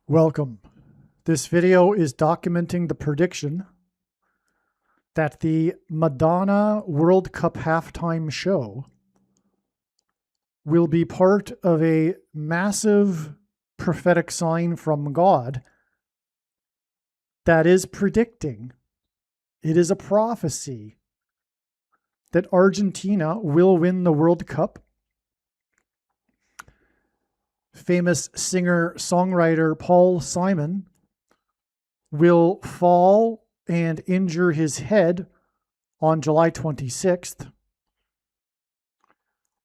Welcome. This video is documenting the prediction that the Madonna World Cup halftime show will be part of a massive prophetic sign from God that is predicting, it is a prophecy, that Argentina will win the World Cup. Famous singer-songwriter Paul Simon will fall and injure his head on July 26th.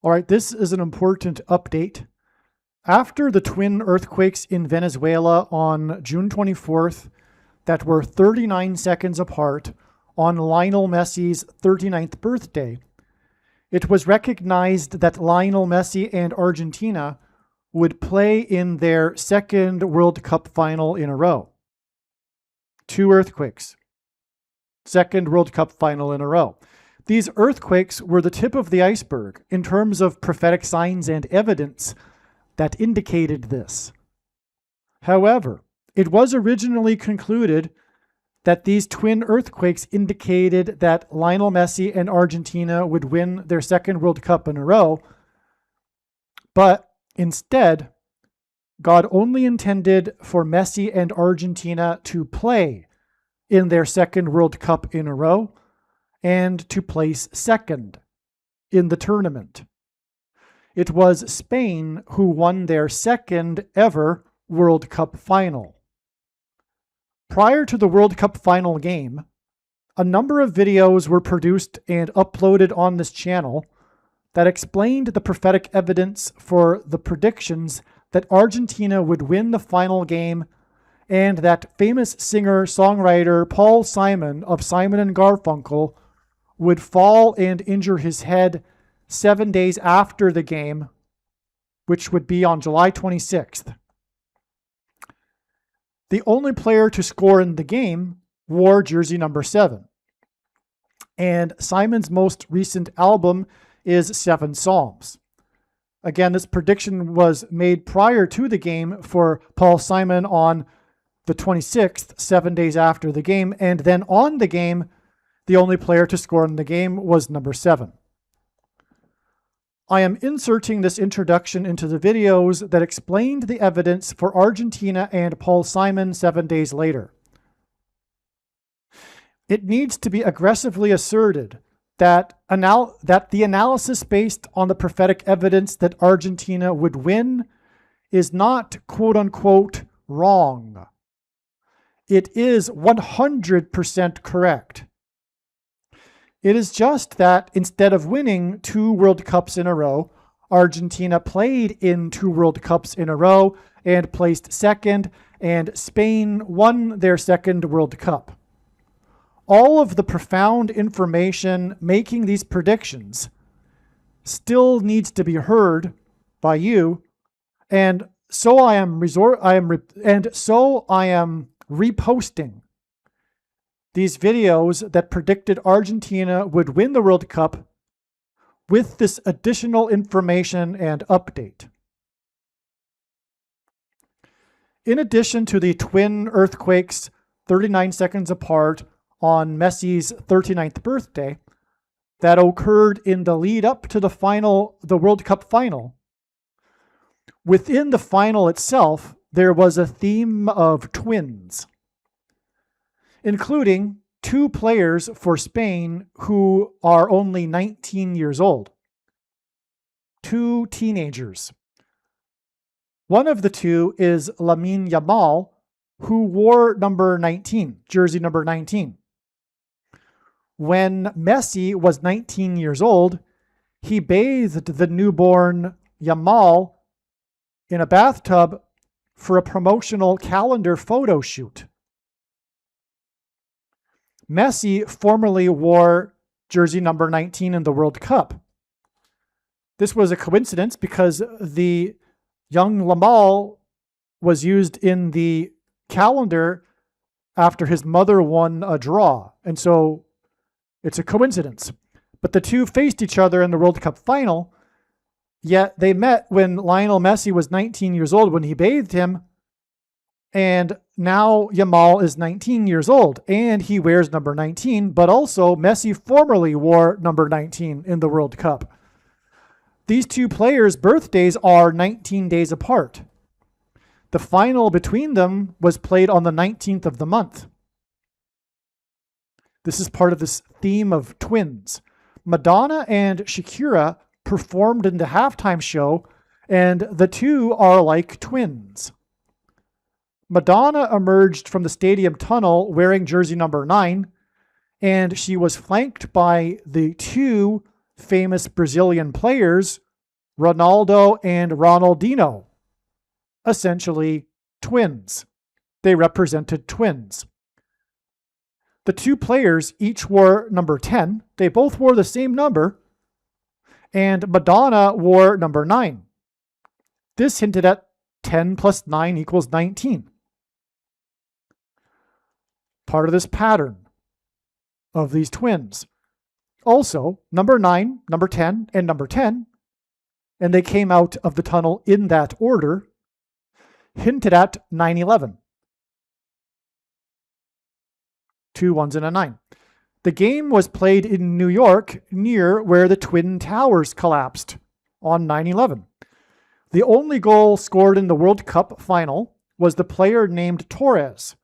All right, this is an important update. After the twin earthquakes in Venezuela on June 24th that were 39 seconds apart on Lionel Messi's 39th birthday, it was recognized that Lionel Messi and Argentina would play in their second World Cup final in a row. Two earthquakes. Second World Cup final in a row. These earthquakes were the tip of the iceberg in terms of prophetic signs and evidence that indicated this. However, it was originally concluded that these twin earthquakes indicated that Lionel Messi and Argentina would win their second World Cup in a row, but instead, God only intended for Messi and Argentina to play in their second World Cup in a row and to place second in the tournament. It was Spain who won their second ever World Cup final. Prior to the World Cup final game, a number of videos were produced and uploaded on this channel that explained the prophetic evidence for the predictions that Argentina would win the final game and that famous singer-songwriter Paul Simon of Simon & Garfunkel would fall and injure his head 7 days after the game, which would be on July 26th. The only player to score in the game wore jersey number 7. And Simon's most recent album is 7 Psalms. Again, this prediction was made prior to the game for Paul Simon on the 26th, 7 days after the game, and then on the game, the only player to score in the game was number 7. I am inserting this introduction into the videos that explained the evidence for Argentina and Paul Simon 7 days later. It needs to be aggressively asserted that the analysis based on the prophetic evidence that Argentina would win is not quote-unquote wrong. It is 100% correct. It is just that instead of winning 2 World Cups in a row, Argentina played in 2 World Cups in a row and placed second, and Spain won their second World Cup. All of the profound information making these predictions still needs to be heard by you, and so I am reposting these videos that predicted Argentina would win the World Cup with this additional information and update. In addition to the twin earthquakes 39 seconds apart on Messi's 39th birthday that occurred in the lead up to the World Cup final, within the final itself, there was a theme of twins, including 2 players for Spain who are only 19 years old. 2 teenagers. One of the 2 is Lamine Yamal, who wore number 19, jersey number 19. When Messi was 19 years old, he bathed the newborn Yamal in a bathtub for a promotional calendar photo shoot. Messi formerly wore jersey number 19 in the World Cup. This was a coincidence because the young Yamal was used in the calendar after his mother won a draw, and so it's a coincidence. But the 2 faced each other in the World Cup final, yet they met when Lionel Messi was 19 years old when he bathed him, And now Yamal is 19 years old, and he wears number 19, but also Messi formerly wore number 19 in the World Cup. These two players' birthdays are 19 days apart. The final between them was played on the 19th of the month. This is part of this theme of twins. Madonna and Shakira performed in the halftime show, and the two are like twins. Madonna emerged from the stadium tunnel wearing jersey number 9, and she was flanked by the two famous Brazilian players, Ronaldo and Ronaldinho, essentially twins. They represented twins. The two players each wore number 10. They both wore the same number, and Madonna wore number 9. This hinted at 10 plus 9 equals 19. Part of this pattern of these twins. Also, number 9, number 10, and number 10, and they came out of the tunnel in that order, hinted at 9/11. 2 1s and a 9. The game was played in New York, near where the Twin Towers collapsed on 9/11. The only goal scored in the World Cup final was the player named Torres,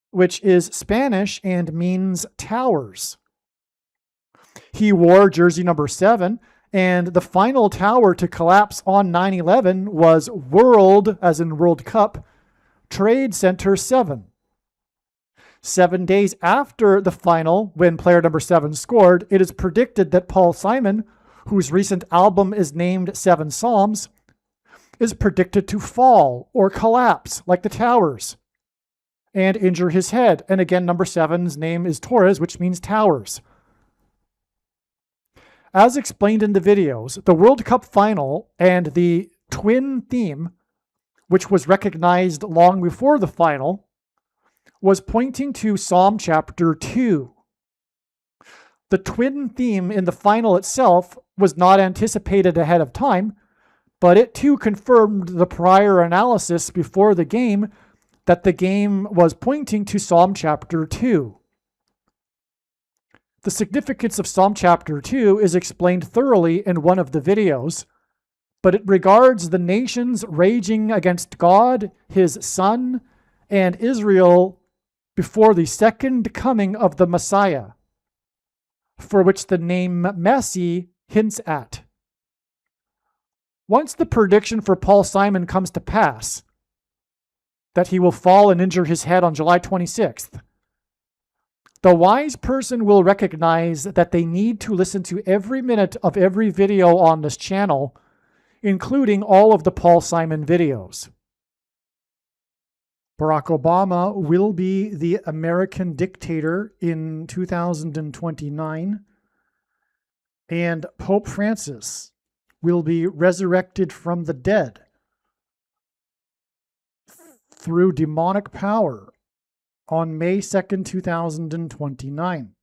which is Spanish and means towers. He wore jersey number 7, and the final tower to collapse on 9/11 was World, as in World Cup, Trade Center 7. 7 days after the final, when player number 7 scored, it is predicted that Paul Simon, whose recent album is named 7 Psalms, is predicted to fall or collapse like the towers and injure his head. And again, number 7's name is Torres, which means towers. As explained in the videos, the World Cup final and the twin theme, which was recognized long before the final, was pointing to Psalm chapter 2. The twin theme in the final itself was not anticipated ahead of time, but it too confirmed the prior analysis before the game that the game was pointing to Psalm chapter 2. The significance of Psalm chapter 2 is explained thoroughly in one of the videos, but it regards the nations raging against God, his Son, and Israel before the second coming of the Messiah, for which the name Messi hints at. Once the prediction for Paul Simon comes to pass, that he will fall and injure his head on July 26th, the wise person will recognize that they need to listen to every minute of every video on this channel, including all of the Paul Simon videos. Barack Obama will be the American dictator in 2029, and Pope Francis will be resurrected from the dead through demonic power on May 2nd, 2029.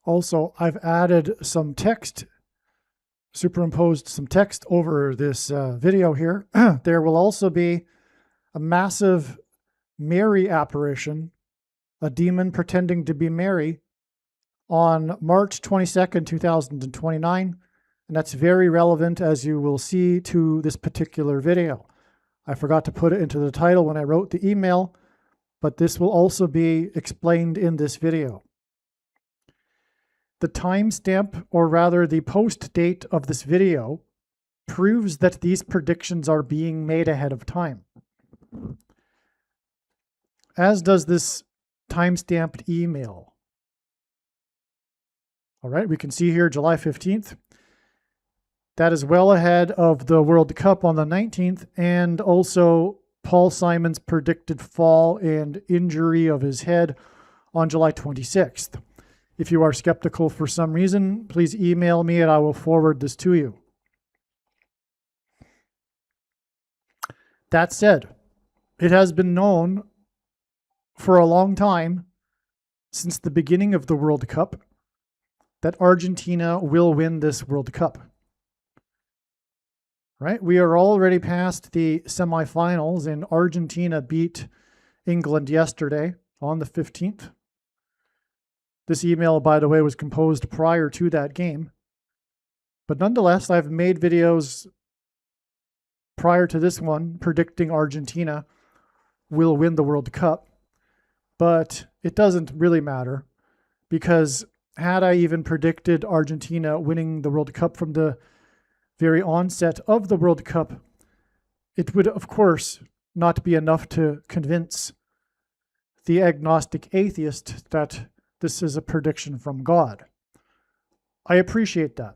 Also, I've added some text, superimposed some text over this video here. There will also be a massive Mary apparition, a demon pretending to be Mary, on March 22nd, 2029. And that's very relevant, as you will see, to this particular video. I forgot to put it into the title when I wrote the email, but this will also be explained in this video. The timestamp, or rather the post date of this video, proves that these predictions are being made ahead of time, as does this time-stamped email. All right, we can see here July 15th. That is well ahead of the World Cup on the 19th, and also Paul Simon's predicted fall and injury of his head on July 26th. If you are skeptical for some reason, please email me and I will forward this to you. That said, it has been known for a long time, since the beginning of the World Cup, that Argentina will win this World Cup. right? We are already past the semifinals, and Argentina beat England yesterday on the 15th. This email, by the way, was composed prior to that game. But nonetheless, I've made videos prior to this one predicting Argentina will win the World Cup. But it doesn't really matter, because had I even predicted Argentina winning the World Cup from the very onset of the World Cup, it would, of course, not be enough to convince the agnostic atheist that this is a prediction from God. I appreciate that.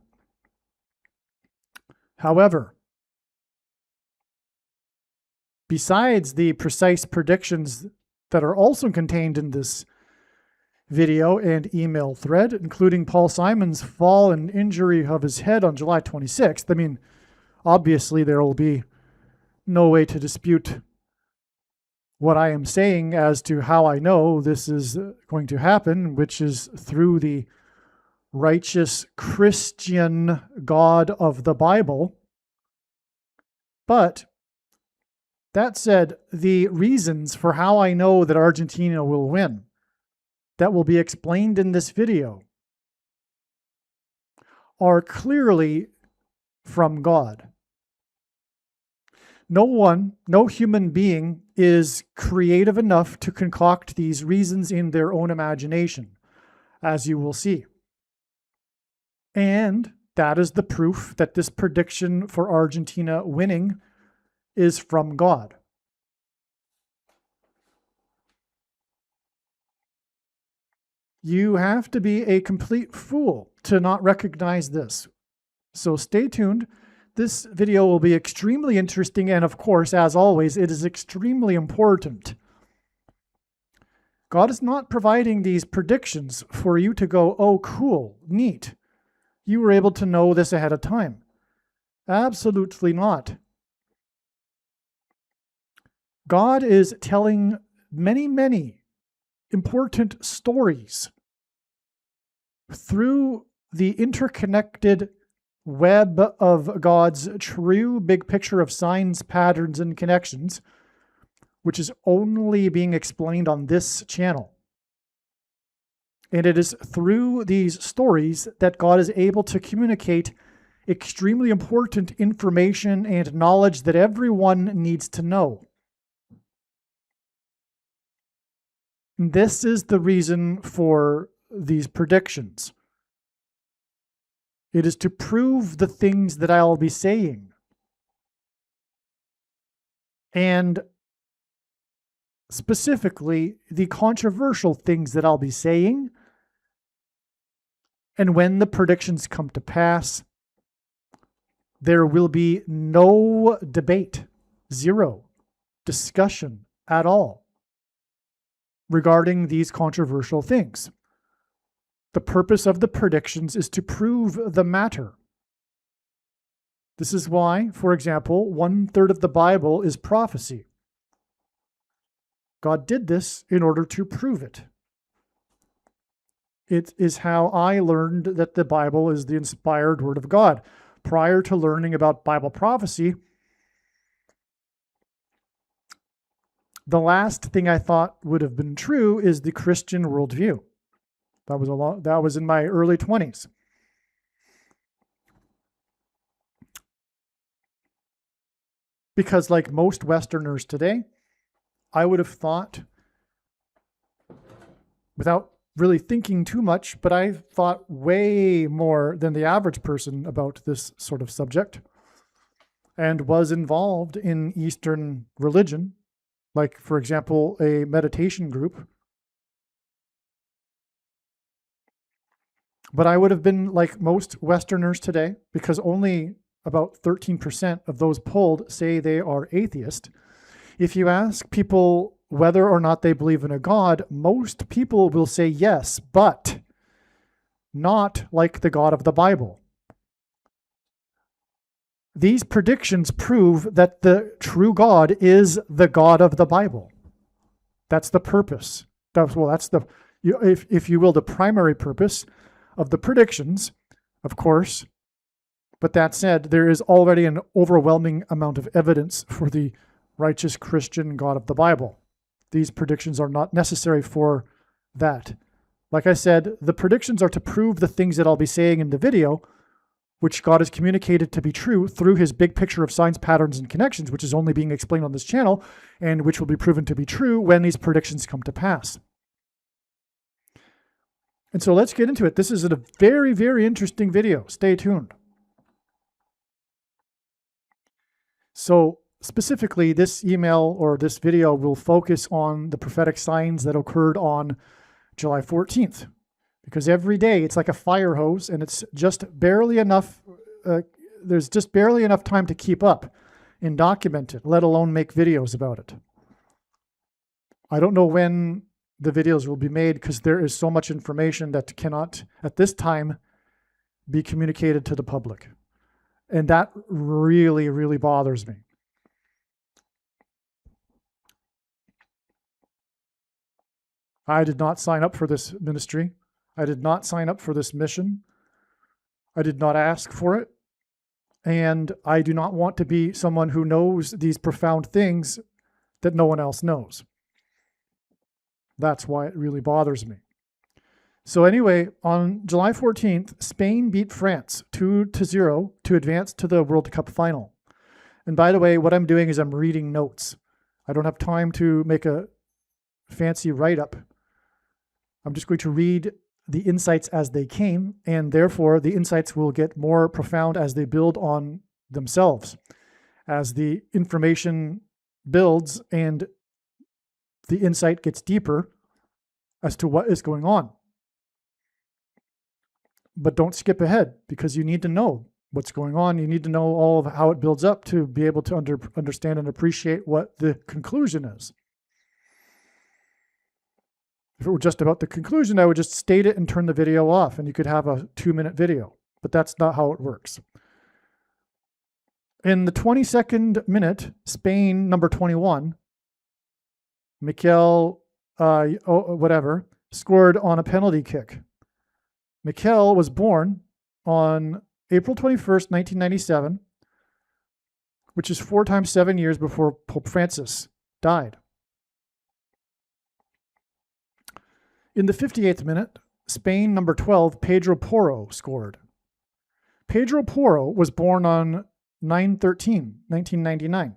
However, besides the precise predictions that are also contained in this video and email thread, including Paul Simon's fall and injury of his head on July 26th, I mean, obviously there will be no way to dispute what I am saying as to how I know this is going to happen, which is through the righteous Christian God of the Bible. But that said, the reasons for how I know that Argentina will win, that will be explained in this video, are clearly from God. No human being is creative enough to concoct these reasons in their own imagination, as you will see. And that is the proof that this prediction for Argentina winning is from God. You have to be a complete fool to not recognize this. So stay tuned. This video will be extremely interesting, and of course, as always, it is extremely important. God is not providing these predictions for you to go, oh, cool, neat. You were able to know this ahead of time. Absolutely not. God is telling many, many important stories through the interconnected web of God's true big picture of signs, patterns, and connections, which is only being explained on this channel. And it is through these stories that God is able to communicate extremely important information and knowledge that everyone needs to know. This is the reason for these predictions. It is to prove the things that I'll be saying. And specifically, the controversial things that I'll be saying. And when the predictions come to pass, there will be no debate, zero discussion at all regarding these controversial things. The purpose of the predictions is to prove the matter. This is why, for example, 1/3 of the Bible is prophecy. God did this in order to prove it. It is how I learned that the Bible is the inspired Word of God. Prior to learning about Bible prophecy, the last thing I thought would have been true is the Christian worldview. That was in my early 20s. Because like most Westerners today, I would have thought, without really thinking too much, but I thought way more than the average person about this sort of subject, and was involved in Eastern religion, like, for example, a meditation group. But I would have been like most Westerners today, because only about 13% of those polled say they are atheist. If you ask people whether or not they believe in a God, most people will say yes, but not like the God of the Bible. These predictions prove that the true God is the God of the Bible. That's the purpose. That's the, if you will, the primary purpose of the predictions. Of course, But that said, there is already an overwhelming amount of evidence for the righteous Christian God of the Bible. These predictions are not necessary for that. Like I said, the predictions are to prove the things that I'll be saying in the video, which God has communicated to be true through his big picture of signs, patterns, and connections, which is only being explained on this channel, and which will be proven to be true when these predictions come to pass. And so let's get into it. This is a very, very interesting video. Stay tuned. So specifically, this email or this video will focus on the prophetic signs that occurred on July 14th. Because every day it's like a fire hose, and it's just barely enough, there's just barely enough time to keep up and document it, let alone make videos about it. I don't know when the videos will be made because there is so much information that cannot, at this time, be communicated to the public. And that really, really bothers me. I did not sign up for this ministry. I did not sign up for this mission. I did not ask for it. And I do not want to be someone who knows these profound things that no one else knows. That's why it really bothers me. So anyway, on July 14th, Spain beat France 2-0 to advance to the World Cup final. And by the way, what I'm doing is I'm reading notes. I don't have time to make a fancy write-up. I'm just going to read the insights as they came, and therefore the insights will get more profound as they build on themselves. As the information builds and the insight gets deeper as to what is going on. But don't skip ahead, because you need to know what's going on. You need to know all of how it builds up to be able to understand and appreciate what the conclusion is. If it were just about the conclusion, I would just state it and turn the video off, and you could have a 2-minute video. But that's not how it works. In the 22nd minute, Spain, number 21, Mikel, scored on a penalty kick. Mikel was born on April 21st, 1997, which is 4 times 7 years before Pope Francis died. In the 58th minute, Spain, number 12, Pedro Porro scored. Pedro Porro was born on 9/13/1999.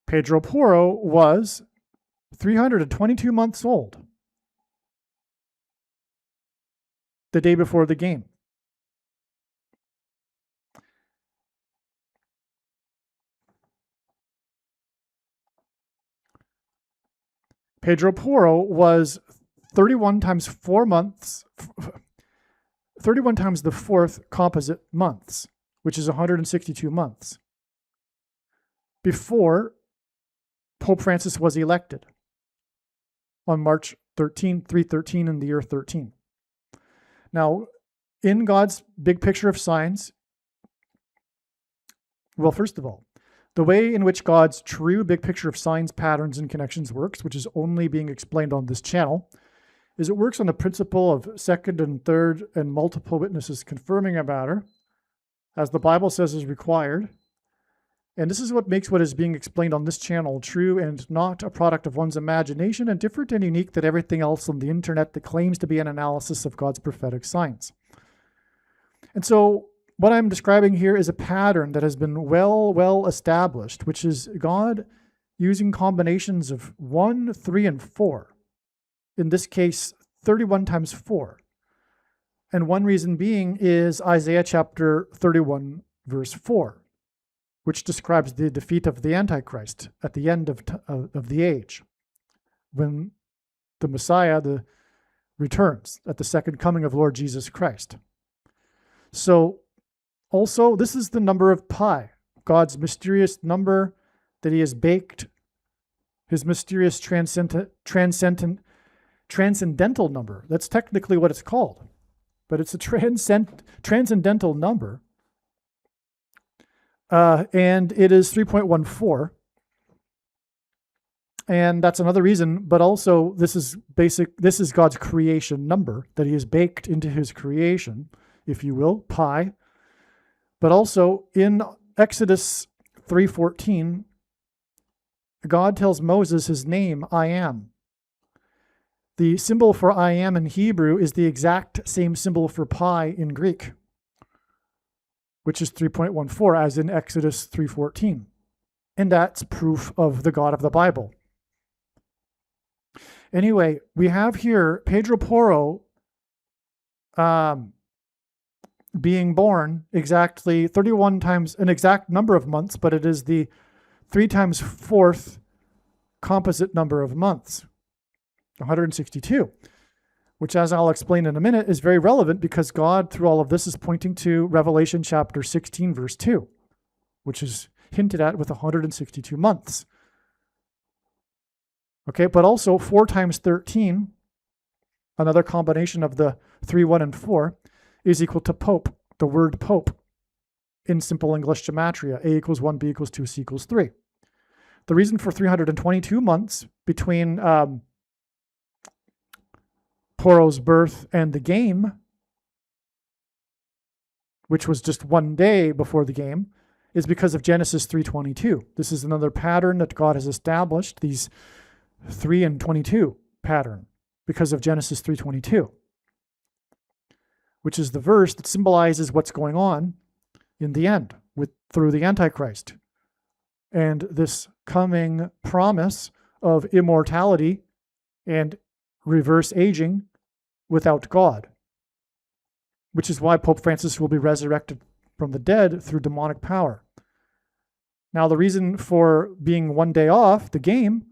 Pedro Porro was 322 months old the day before the game. Pedro Porro was 31 times 4 months, 31 times the 4th composite months, which is 162 months, before Pope Francis was elected on March 313 in the year 13. Now, in God's big picture of signs, well, first of all, the way in which God's true big picture of signs, patterns, and connections works, which is only being explained on this channel, is it works on the principle of second and third and multiple witnesses confirming a matter, as the Bible says is required. And this is what makes what is being explained on this channel true and not a product of one's imagination, and different and unique than everything else on the internet that claims to be an analysis of God's prophetic signs. And so what I'm describing here is a pattern that has been well established, which is God using combinations of 1, 3, and 4. In this case, 31 times 4. And one reason being is Isaiah chapter 31, verse 4, which describes the defeat of the Antichrist at the end of the age, when the Messiah returns at the second coming of Lord Jesus Christ. So also, this is the number of pi, God's mysterious number that he has baked, his mysterious transcendental number. That's technically what it's called, but it's a transcendental number. And it is 3.14. And that's another reason, but also this is God's creation number that he has baked into his creation, if you will, pi, But also in Exodus 3:14, God tells Moses his name, I am. The symbol for I am in Hebrew is the exact same symbol for pi in Greek, which is 3.14, as in Exodus 3:14. And that's proof of the God of the Bible. Anyway, we have here Pedro Porro being born exactly 31 times, an exact number of months, but it is the 3 times 4th composite number of months, 162, which, as I'll explain in a minute, is very relevant because God, through all of this, is pointing to Revelation chapter 16, verse 2, which is hinted at with 162 months. Okay, but also 4 times 13, another combination of the 3, 1, and 4, is equal to Pope, the word Pope, in simple English gematria, A equals 1, B equals 2, C equals 3. The reason for 322 months between Porro's birth and the game, which was just 1 day before the game, is because of Genesis 3:22. This is another pattern that God has established, these 3 and 22 pattern, because of Genesis 3:22, which is the verse that symbolizes what's going on in the end through the Antichrist. And this coming promise of immortality and reverse aging without God, which is why Pope Francis will be resurrected from the dead through demonic power. Now, the reason for being 1 day off the game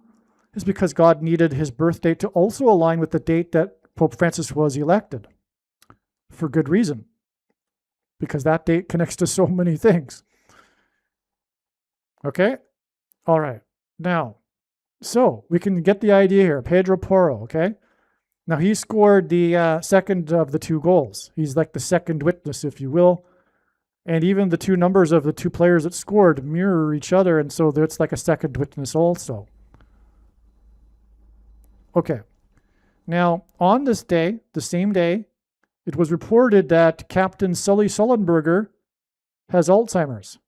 is because God needed his birth date to also align with the date that Pope Francis was elected, for good reason, because that date connects to so many things. Okay? All right. Now, so we can get the idea here. Pedro Porro, okay? Now, he scored the second of the 2 goals. He's like the second witness, if you will. And even the 2 numbers of the 2 players that scored mirror each other, and so it's like a second witness also. Okay. Now, on this day, the same day, it was reported that Captain Sully Sullenberger has Alzheimer's.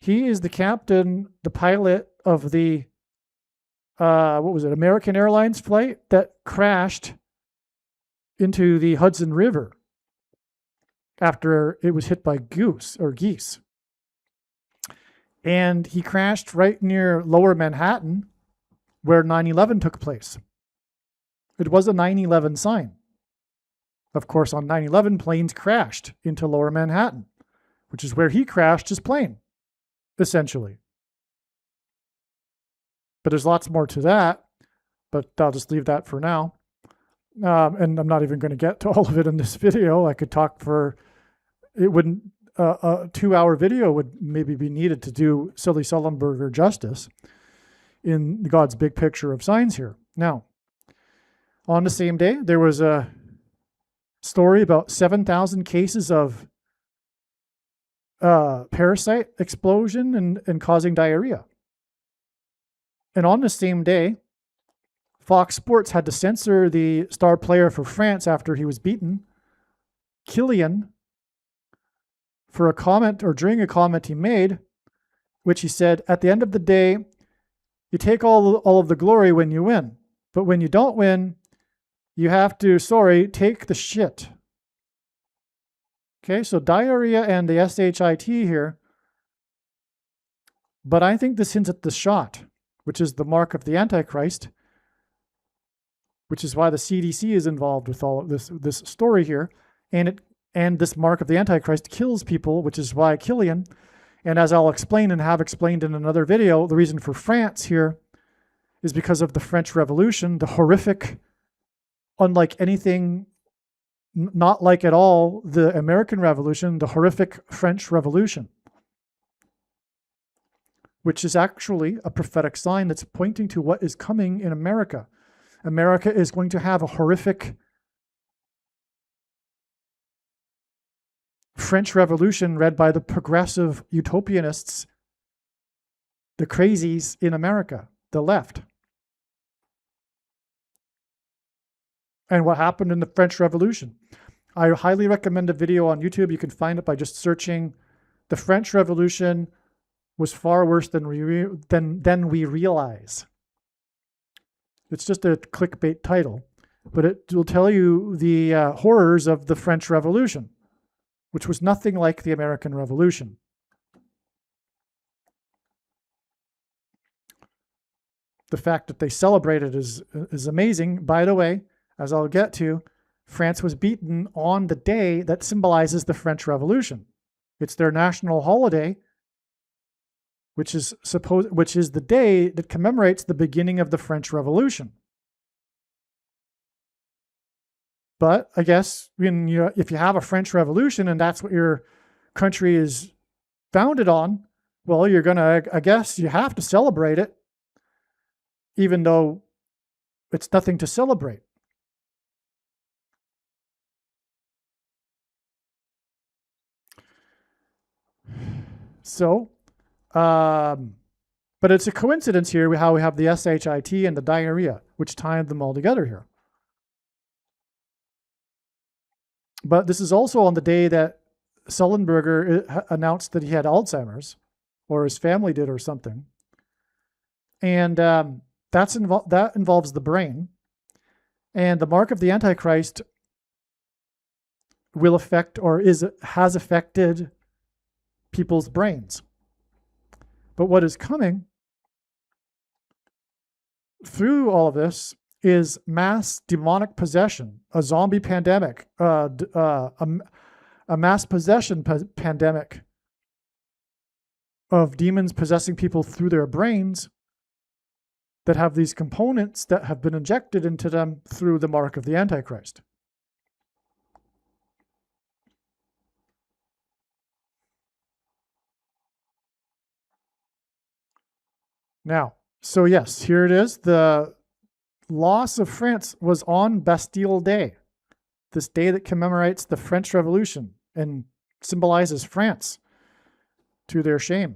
He is the captain, the pilot of the, American Airlines flight that crashed into the Hudson River after it was hit by geese. And he crashed right near Lower Manhattan, where 9/11 took place. It was a 9/11 sign. Of course, on 9/11, planes crashed into Lower Manhattan, which is where he crashed his plane, essentially. But there's lots more to that, but I'll just leave that for now. And I'm not even going to get to all of it in this video. I could talk for, it wouldn't, a 2-hour video would maybe be needed to do Sully Sullenberger justice in God's big picture of signs here. Now, on the same day, there was a story about 7,000 cases of parasite explosion and causing diarrhea. And on the same day, Fox Sports had to censor the star player for France after he was beaten, Kylian, for a comment, or during a comment he made, which he said, at the end of the day, you take all of the glory when you win. But when you don't win, you have to, take the shit. Okay, so diarrhea and the SHIT here. But I think this hints at the shot, which is the mark of the Antichrist, which is why the CDC is involved with all of this story here. And this mark of the Antichrist kills people, which is why Kylian, and as I'll explain and have explained in another video, the reason for France here is because of the French Revolution, the horrific, unlike anything, not like at all the American Revolution, the horrific French Revolution, which is actually a prophetic sign that's pointing to what is coming in America. America is going to have a horrific French Revolution led by the progressive utopianists, the crazies in America, the left. And what happened in the French Revolution? I highly recommend a video on YouTube. You can find it by just searching "The French Revolution was far worse than we realize." It's just a clickbait title, but it will tell you the horrors of the French Revolution, which was nothing like the American Revolution. The fact that they celebrate it is amazing. By the way, as I'll get to, France was beaten on the day that symbolizes the French Revolution. It's their national holiday, which is the day that commemorates the beginning of the French Revolution. But I guess if you have a French Revolution and that's what your country is founded on, well, I guess you have to celebrate it, even though it's nothing to celebrate. So, but it's a coincidence here how we have the SHIT and the diarrhea, which tied them all together here. But this is also on the day that Sullenberger announced that he had Alzheimer's, or his family did, or something. And that involves the brain. And the mark of the Antichrist will affect, or has affected, people's brains. But what is coming through all of this is mass demonic possession, a zombie pandemic, a mass possession pandemic of demons possessing people through their brains that have these components that have been injected into them through the mark of the Antichrist. Now, so yes, here it is. The loss of France was on Bastille Day, this day that commemorates the French Revolution and symbolizes France, to their shame.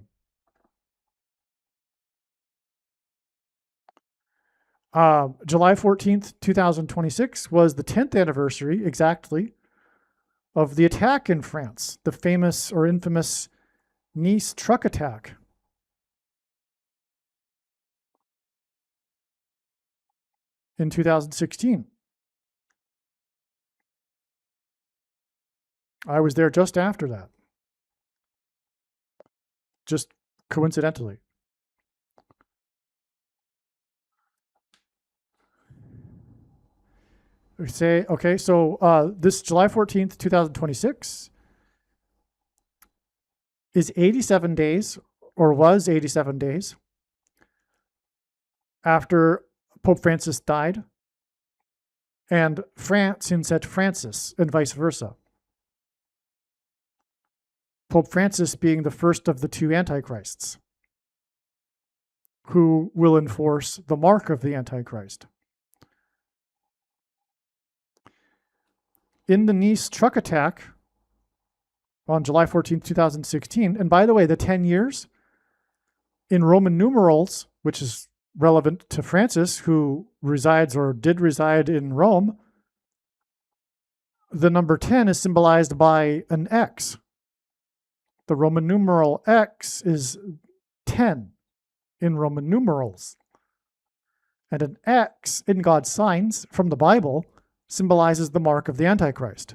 July 14th, 2026 was the 10th anniversary, exactly, of the attack in France, the famous or infamous Nice truck attack. In 2016. I was there just after that. Just coincidentally. We say, okay, so this July 14th, 2026 is 87 days, or was 87 days, after Pope Francis died, and France said Francis, and vice versa. Pope Francis being the first of the two antichrists, who will enforce the mark of the Antichrist. In the Nice truck attack on July 14, 2016, and by the way, the 10 years in Roman numerals, which is relevant to Francis, who resides or did reside in Rome, the number 10 is symbolized by an X. The Roman numeral X is 10 in Roman numerals. And an X in God's signs from the Bible symbolizes the mark of the Antichrist,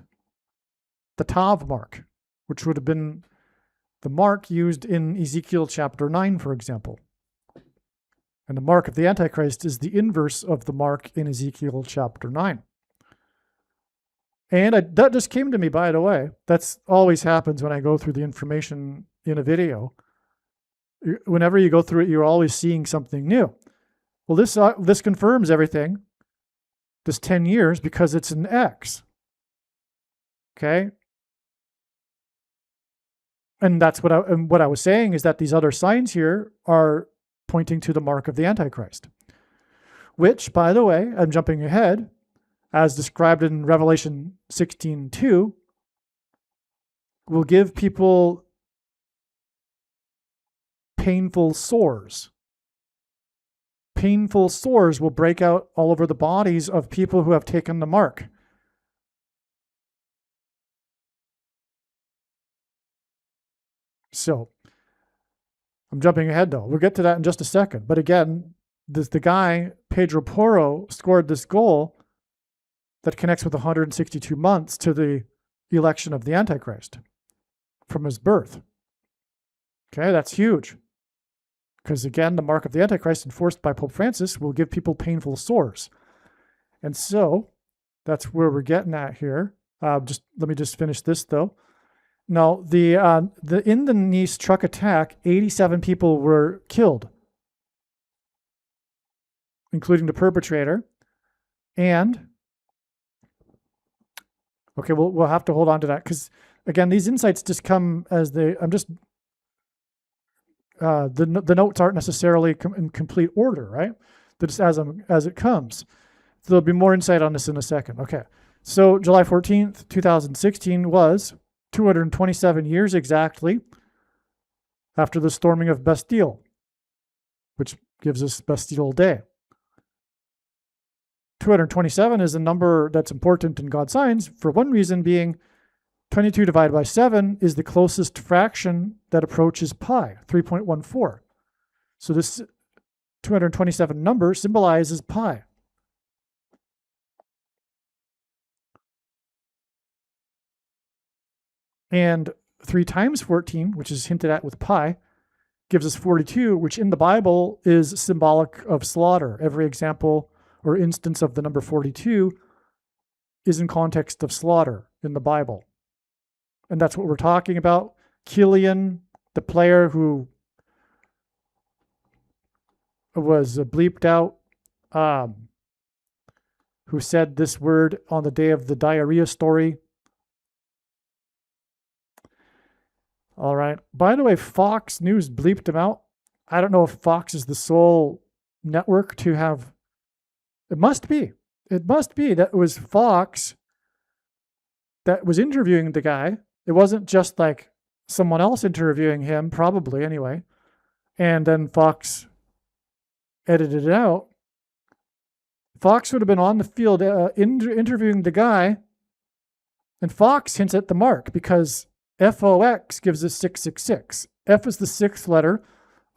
the Tav mark, which would have been the mark used in Ezekiel chapter 9, for example. And the mark of the Antichrist is the inverse of the mark in Ezekiel chapter 9. And that just came to me, by the way. That's always happens when I go through the information in a video. Whenever you go through it, you're always seeing something new. Well, this confirms everything, this 10 years, because it's an X. Okay? And that's what I was saying, is that these other signs here are pointing to the mark of the Antichrist, which, by the way, I'm jumping ahead, as described in Revelation 16:2, will give people painful sores. Painful sores will break out all over the bodies of people who have taken the mark. So I'm jumping ahead though. We'll get to that in just a second. But again, the guy, Pedro Porro, scored this goal that connects with 162 months to the election of the Antichrist from his birth. Okay, that's huge. Because again, the mark of the Antichrist enforced by Pope Francis will give people painful sores. And so that's where we're getting at here. Let me just finish this though. Now, in the Nice truck attack, 87 people were killed, including the perpetrator. And okay, we'll have to hold on to that because again, these insights just come as the notes aren't necessarily in complete order, right? They're just as it comes. So there'll be more insight on this in a second. Okay, so July 14th, 2016 was 227 years exactly after the storming of Bastille, which gives us Bastille Day. 227 is a number that's important in God's signs for one reason being 22 divided by 7 is the closest fraction that approaches pi, 3.14. So this 227 number symbolizes pi. And 3 times 14, which is hinted at with pi, gives us 42, which in the Bible is symbolic of slaughter. Every example or instance of the number 42 is in context of slaughter in the Bible. And that's what we're talking about. Killian, the player who was bleeped out, who said this word on the day of the diarrhea story. All right. By the way, Fox News bleeped him out. I don't know if Fox is the sole network to have. It must be. It must be that it was Fox that was interviewing the guy. It wasn't just like someone else interviewing him, probably anyway. And then Fox edited it out. Fox would have been on the field interviewing the guy. And Fox hints at the mark because FOX gives us 666. F is the 6th letter.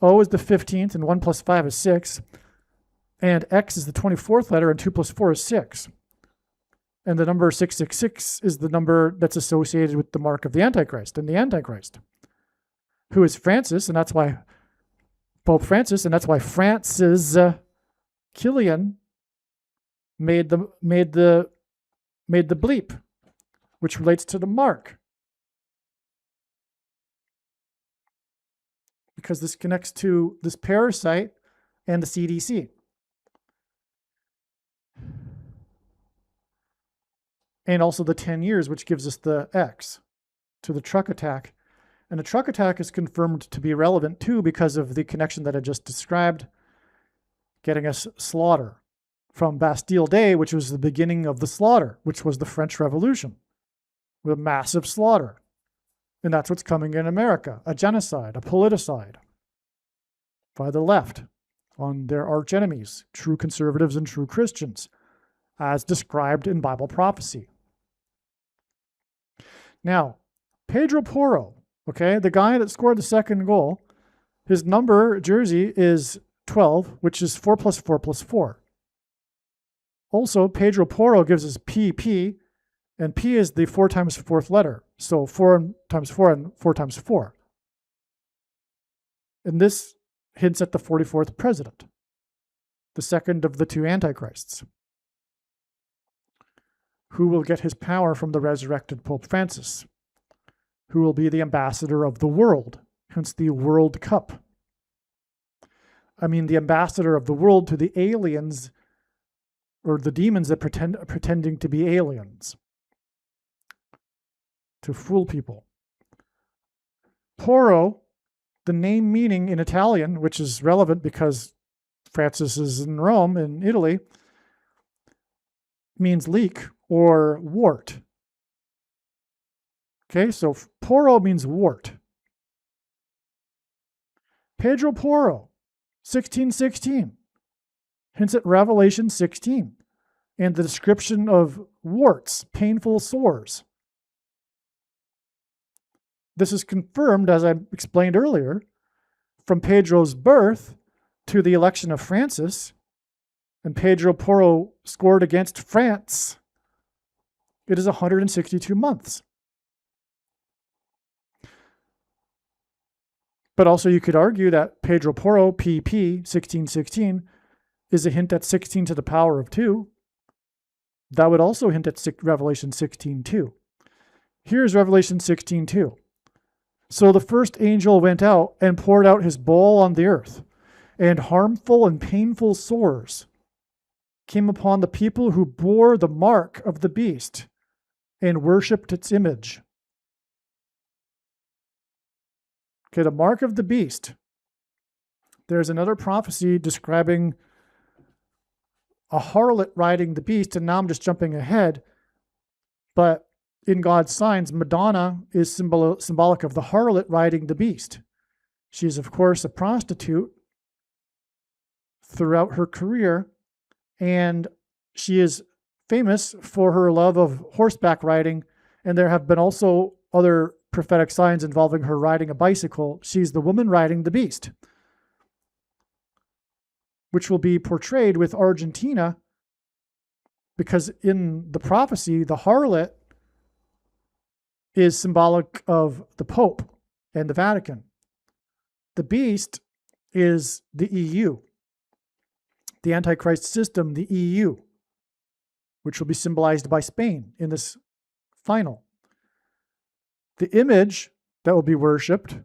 O is the 15th, and 1 plus 5 is 6. And X is the 24th letter, and 2 plus 4 is 6. And the number 666 is the number that's associated with the mark of the Antichrist, and the Antichrist, who is Francis, and that's why Pope Francis, and that's why Francis Killian made the bleep, which relates to the mark. Because this connects to this parasite and the CDC. And also the 10 years, which gives us the X to the truck attack. And the truck attack is confirmed to be relevant too because of the connection that I just described, getting us slaughter from Bastille Day, which was the beginning of the slaughter, which was the French Revolution, with a massive slaughter. And that's what's coming in America, a genocide, a politicide by the left on their arch enemies, true conservatives and true Christians, as described in Bible prophecy. Now, Pedro Porro, okay, the guy that scored the second goal, his number, jersey, is 12, which is 4 plus 4 plus 4. Also, Pedro Porro gives us PP, and P is the 4 times 4th letter. So 4 times 4 and 4 times 4. And this hints at the 44th president, the second of the 2 antichrists, who will get his power from the resurrected Pope Francis, who will be the ambassador of the world, hence the World Cup. I mean, the ambassador of the world to the aliens, or the demons that pretending to be aliens, to fool people. Porro, the name meaning in Italian, which is relevant because Francis is in Rome, in Italy, means leak or wart. Okay, so Porro means wart. Pedro Porro, 1616, hints at Revelation 16 and the description of warts, painful sores. This is confirmed, as I explained earlier, from Pedro's birth to the election of Francis, and Pedro Porro scored against France. It is 162 months. But also you could argue that Pedro Porro, PP, 1616, is a hint at 16 to the power of 2. That would also hint at Revelation 16:2. Here's Revelation 16:2. So the first angel went out and poured out his bowl on the earth, and harmful and painful sores came upon the people who bore the mark of the beast and worshipped its image. Okay, the mark of the beast. There's another prophecy describing a harlot riding the beast, and now I'm just jumping ahead. But in God's signs, Madonna is symbolic of the harlot riding the beast. She is, of course, a prostitute throughout her career, and she is famous for her love of horseback riding, and there have been also other prophetic signs involving her riding a bicycle. She's the woman riding the beast, which will be portrayed with Argentina, because in the prophecy, the harlot is symbolic of the Pope and the Vatican. The beast is the EU, the Antichrist system, the EU, which will be symbolized by Spain in this final. The image that will be worshipped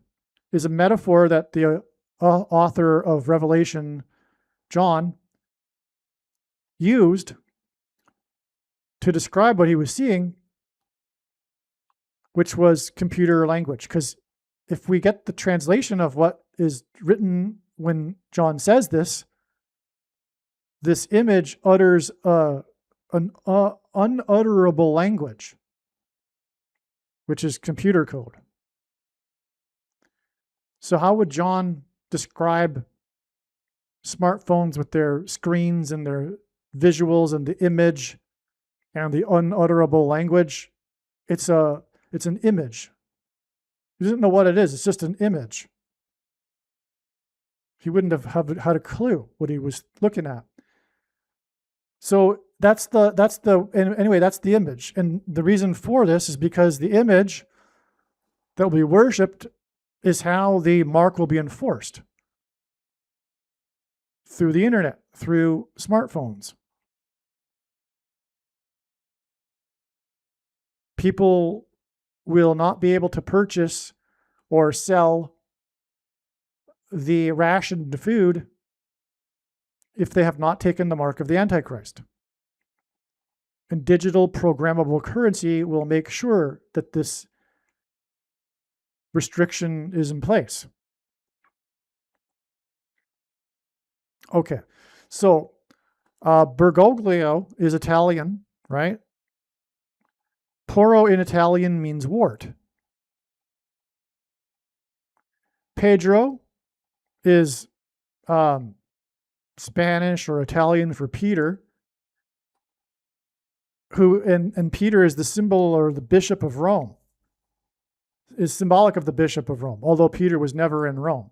is a metaphor that the author of Revelation, John, used to describe what he was seeing, which was computer language. Because if we get the translation of what is written when John says this image utters an unutterable language, which is computer code. So how would John describe smartphones with their screens and their visuals and the image and the unutterable language? It's an image. He doesn't know what it is. It's just an image. He wouldn't have had a clue what he was looking at. So that's the image. And the reason for this is because the image that will be worshipped is how the mark will be enforced. Through the internet, through smartphones. People will not be able to purchase or sell the rationed food if they have not taken the mark of the Antichrist. And digital programmable currency will make sure that this restriction is in place. Okay, so Bergoglio is Italian, right? Porro in Italian means wart. Pedro is Spanish or Italian for Peter, and Peter is the symbol or the bishop of Rome, is symbolic of the bishop of Rome, although Peter was never in Rome.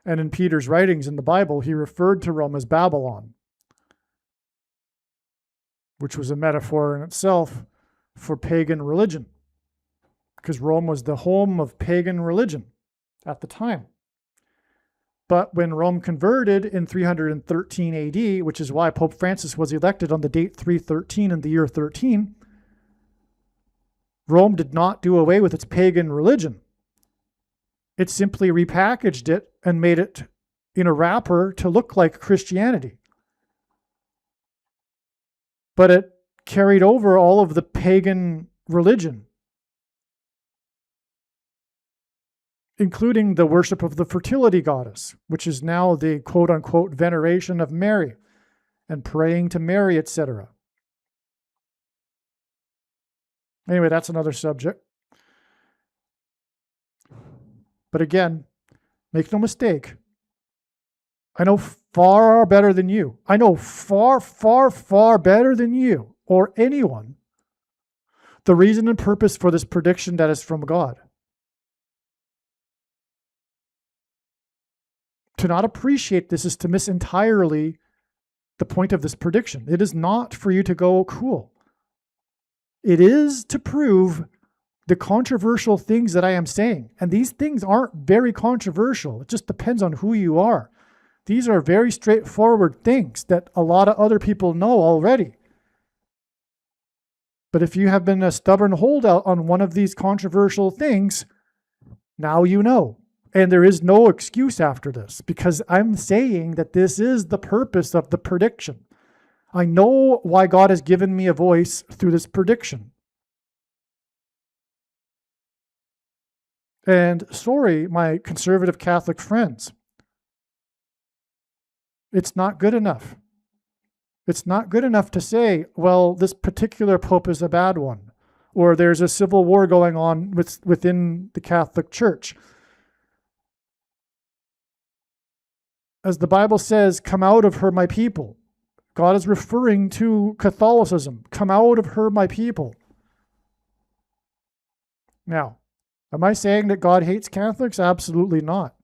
And in Peter's writings in the Bible, he referred to Rome as Babylon, which was a metaphor in itself for pagan religion, because Rome was the home of pagan religion at the time. But when Rome converted in 313 AD, which is why Pope Francis was elected on the date 313 in the year 13, Rome did not do away with its pagan religion. It simply repackaged it and made it in a wrapper to look like Christianity. But it carried over all of the pagan religion, including the worship of the fertility goddess, which is now the quote-unquote veneration of Mary and praying to Mary, etc. Anyway, that's another subject. But again, make no mistake, I know far better than you. I know far, far, far better than you or anyone the reason and purpose for this prediction that is from God. To not appreciate this is to miss entirely the point of this prediction. It is not for you to go, cool. It is to prove the controversial things that I am saying. And these things aren't very controversial. It just depends on who you are. These are very straightforward things that a lot of other people know already. But if you have been a stubborn holdout on one of these controversial things, now you know. And there is no excuse after this, because I'm saying that this is the purpose of the prediction. I know why God has given me a voice through this prediction. And sorry, my conservative Catholic friends, it's not good enough. It's not good enough to say, well, this particular pope is a bad one, or there's a civil war going on within the Catholic Church. As the Bible says, come out of her, my people. God is referring to Catholicism. Come out of her, my people. Now, am I saying that God hates Catholics? Absolutely not.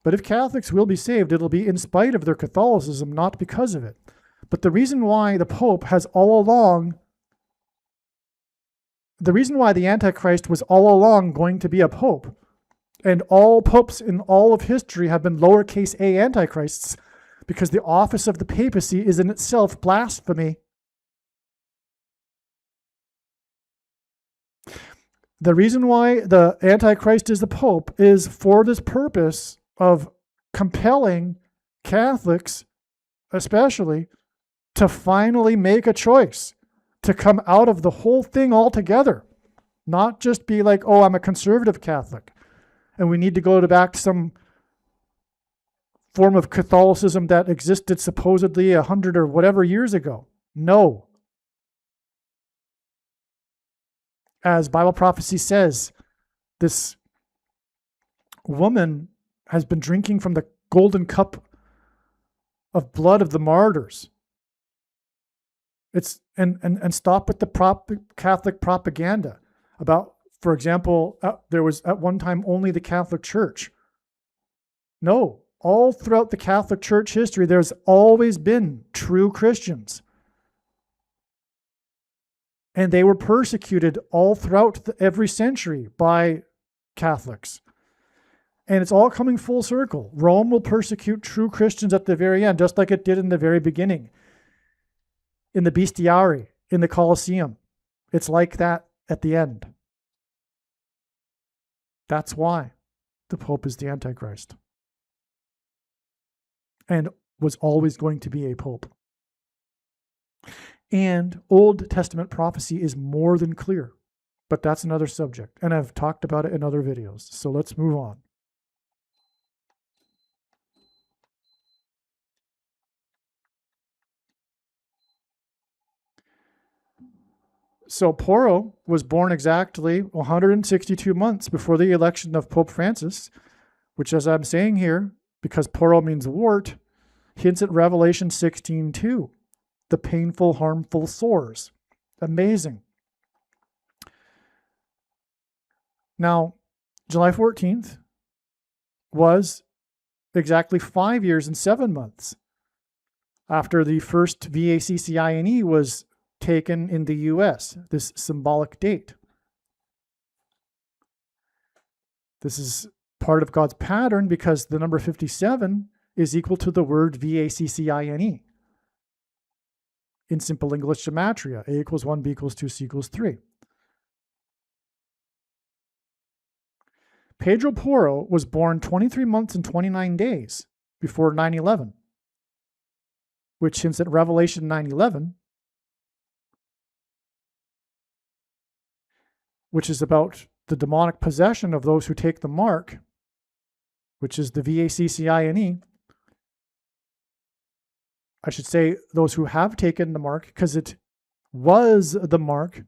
But if Catholics will be saved, it'll be in spite of their Catholicism, not because of it. But the reason why the Pope has all along, the reason why the Antichrist was all along going to be a Pope, and all popes in all of history have been lowercase a antichrists, because the office of the papacy is in itself blasphemy. The reason why the Antichrist is the Pope is for this purpose of compelling Catholics, especially, to finally make a choice, to come out of the whole thing altogether. Not just be like, oh, I'm a conservative Catholic, and we need to go back to some form of Catholicism that existed supposedly 100 or whatever years ago. No. As Bible prophecy says, this woman has been drinking from the golden cup of blood of the martyrs. It's and stop with the Catholic propaganda about, for example, there was at one time only the Catholic Church. No, all throughout the Catholic Church history, there's always been true Christians. And they were persecuted all throughout every century by Catholics. And it's all coming full circle. Rome will persecute true Christians at the very end, just like it did in the very beginning. In the Bestiary, in the Colosseum. It's like that at the end. That's why the Pope is the Antichrist. And was always going to be a Pope. And Old Testament prophecy is more than clear. But that's another subject. And I've talked about it in other videos. So let's move on. So Porro was born exactly 162 months before the election of Pope Francis, which, as I'm saying here, because Porro means wart, hints at Revelation 16:2, the painful, harmful sores. Amazing. Now, July 14th was exactly 5 years and 7 months after the first VACCINE was taken in the US, this symbolic date. This is part of God's pattern because the number 57 is equal to the word VACCINE. In simple English gematria, A equals 1, B equals 2, C equals 3. Pedro Porro was born 23 months and 29 days before 9/11, which hints at Revelation 9/11, which is about the demonic possession of those who take the mark, which is the VACCINE. I should say those who have taken the mark, because it was the mark.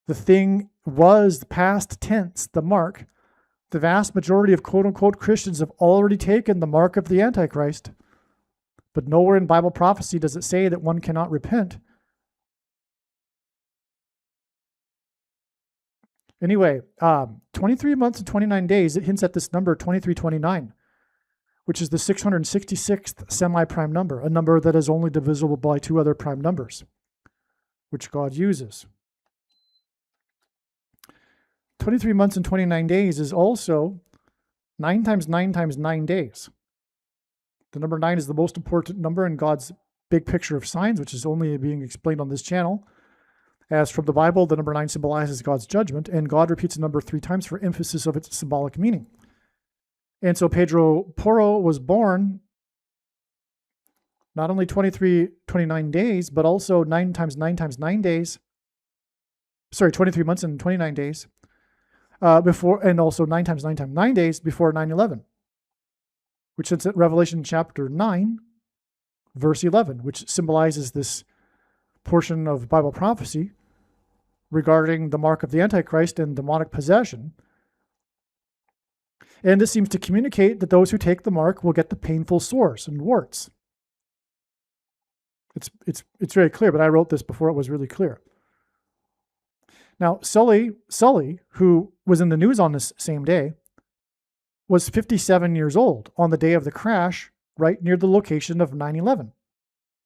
The thing was past tense, the mark. The vast majority of quote-unquote Christians have already taken the mark of the Antichrist. But nowhere in Bible prophecy does it say that one cannot repent. Anyway, 23 months and 29 days, it hints at this number 2329. which is the 666th semi-prime number, a number that is only divisible by two other prime numbers, which God uses. 23 months and 29 days is also 9 times 9 times 9 days. The number 9 is the most important number in God's big picture of signs, which is only being explained on this channel. As from the Bible, the number 9 symbolizes God's judgment, and God repeats the number 3 times for emphasis of its symbolic meaning. And so Pedro Porro was born not only 29 days, but also 9 times 9 times 9 days. 23 months and 29 days. Before, and also 9 times 9 times 9 days before 9/11, which is at Revelation chapter 9, verse 11, which symbolizes this portion of Bible prophecy regarding the mark of the Antichrist and demonic possession. And this seems to communicate that those who take the mark will get the painful sores and warts. It's very clear, but I wrote this before it was really clear. Now, Sully, who was in the news on this same day, was 57 years old on the day of the crash, right near the location of 9/11,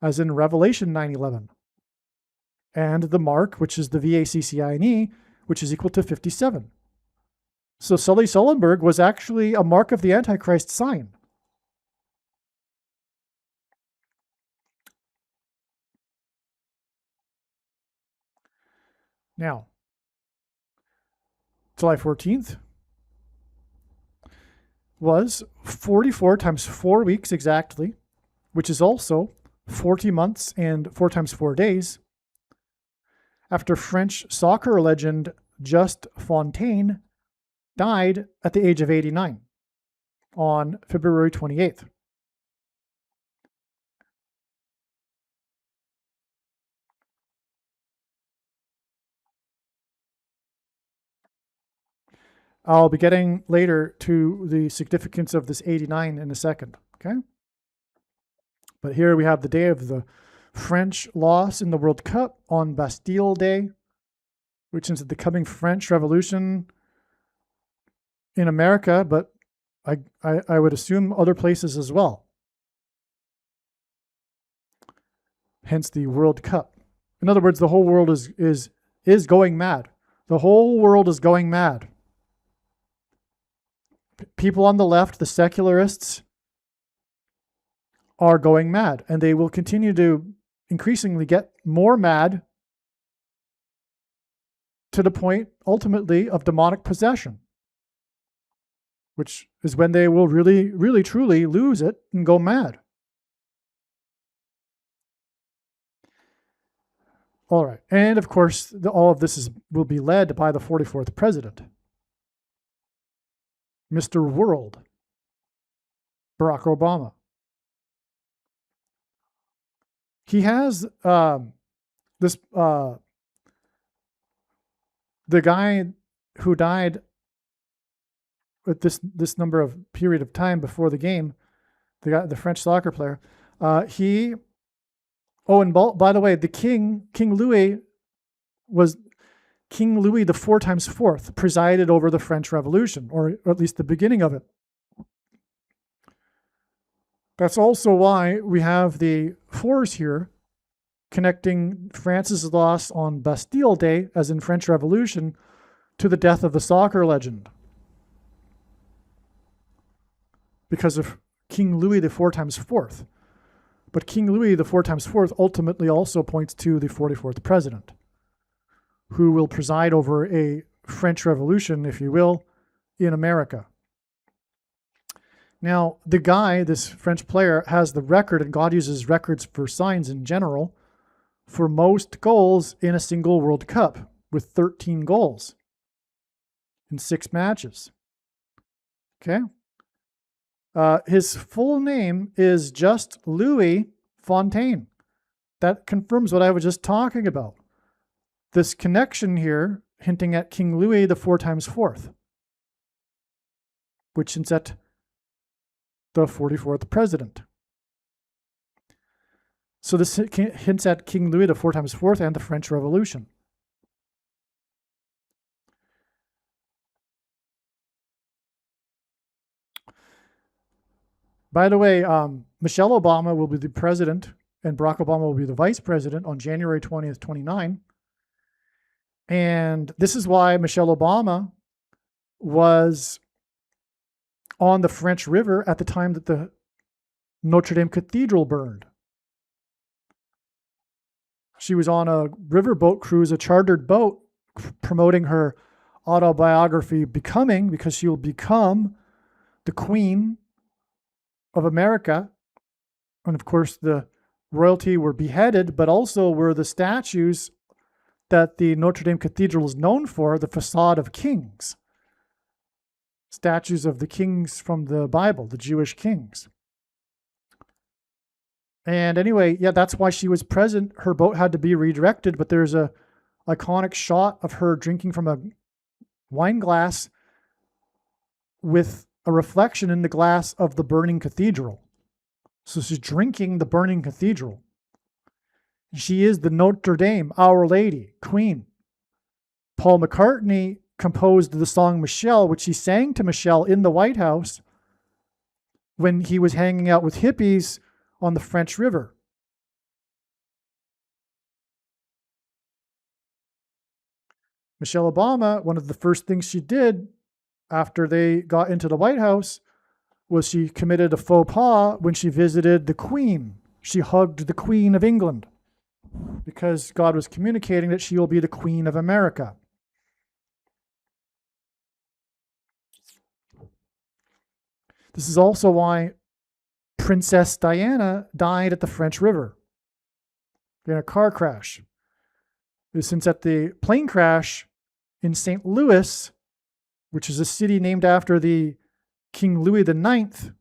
as in Revelation 9/11. And the mark, which is the VACCINE, which is equal to 57. So Sully Sullenberg was actually a mark of the Antichrist sign. Now, July 14th was 44 times 4 weeks exactly, which is also 40 months and 4 times 4 days, after French soccer legend Just Fontaine died at the age of 89 on February 28th. I'll be getting later to the significance of this 89 in a second, okay? But here we have the day of the French loss in the World Cup on Bastille Day, which is the coming French Revolution in America, but I would assume other places as well. Hence the World Cup. In other words, the whole world is going mad. The whole world is going mad. People on the left, the secularists, are going mad, and they will continue to increasingly get more mad to the point, ultimately, of demonic possession, which is when they will really, really, truly lose it and go mad. All right. And, of course, all of this will be led by the 44th president, Mr. World, Barack Obama. He has the guy who died at this number of period of time before the game, the French soccer player. By the way, the King Louis the 4 times 4th presided over the French Revolution, or at least the beginning of it. That's also why we have the 4s here connecting France's loss on Bastille Day, as in French Revolution, to the death of the soccer legend. Because of King Louis the 4 times 4th. But King Louis the 4 times 4th ultimately also points to the 44th president, who will preside over a French Revolution, if you will, in America. Now, the guy, this French player, has the record, and God uses records for signs in general, for most goals in a single World Cup, with 13 goals in 6 matches. Okay? His full name is just Louis Fontaine. That confirms what I was just talking about. This connection here, hinting at King Louis the 4 times 4th, which hints at the 44th president. So this hints at King Louis the 4 times 4th and the French Revolution. By the way, Michelle Obama will be the president and Barack Obama will be the vice president on January 20th, 29. And this is why Michelle Obama was on the French River at the time that the Notre Dame Cathedral burned. She was on a riverboat cruise, a chartered boat, promoting her autobiography, Becoming, because she will become the Queen of America. And of course, the royalty were beheaded, but also were the statues that the Notre Dame Cathedral is known for, the facade of kings. Statues of the kings from the Bible, the Jewish kings. And anyway, yeah, that's why she was present. Her boat had to be redirected, but there's a iconic shot of her drinking from a wine glass with a reflection in the glass of the burning cathedral. So she's drinking the burning cathedral. She is the Notre Dame, Our Lady, Queen. Paul McCartney composed the song Michelle, which he sang to Michelle in the White House when he was hanging out with hippies on the French River. Michelle Obama, one of the first things she did after they got into the White House was she committed a faux pas when she visited the Queen. She hugged the Queen of England because God was communicating that she will be the Queen of America. This is also why Princess Diana died at the French River in a car crash. Since at the plane crash in St. Louis, which is a city named after the King Louis IX,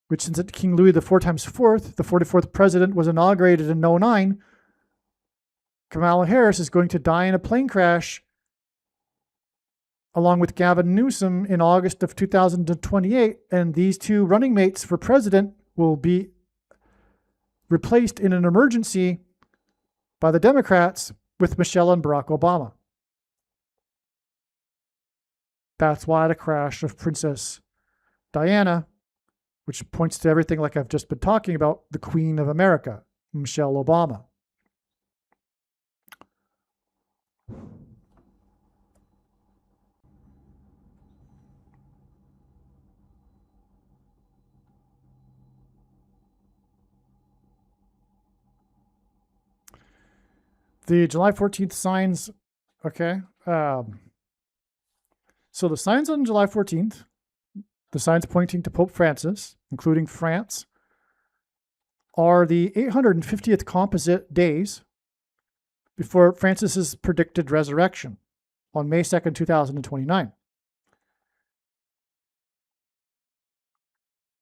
which since King Louis the 4x4, the 44th president, was inaugurated in 2009, Kamala Harris is going to die in a plane crash along with Gavin Newsom in August of 2028, and these two running mates for president will be replaced in an emergency by the Democrats with Michelle and Barack Obama. That's why the crash of Princess Diana, which points to everything like I've just been talking about, the Queen of America, Michelle Obama. The July 14th signs, okay. So the signs on July 14th, the signs pointing to Pope Francis, including France, are the 850th composite days before Francis's predicted resurrection on May 2nd, 2029.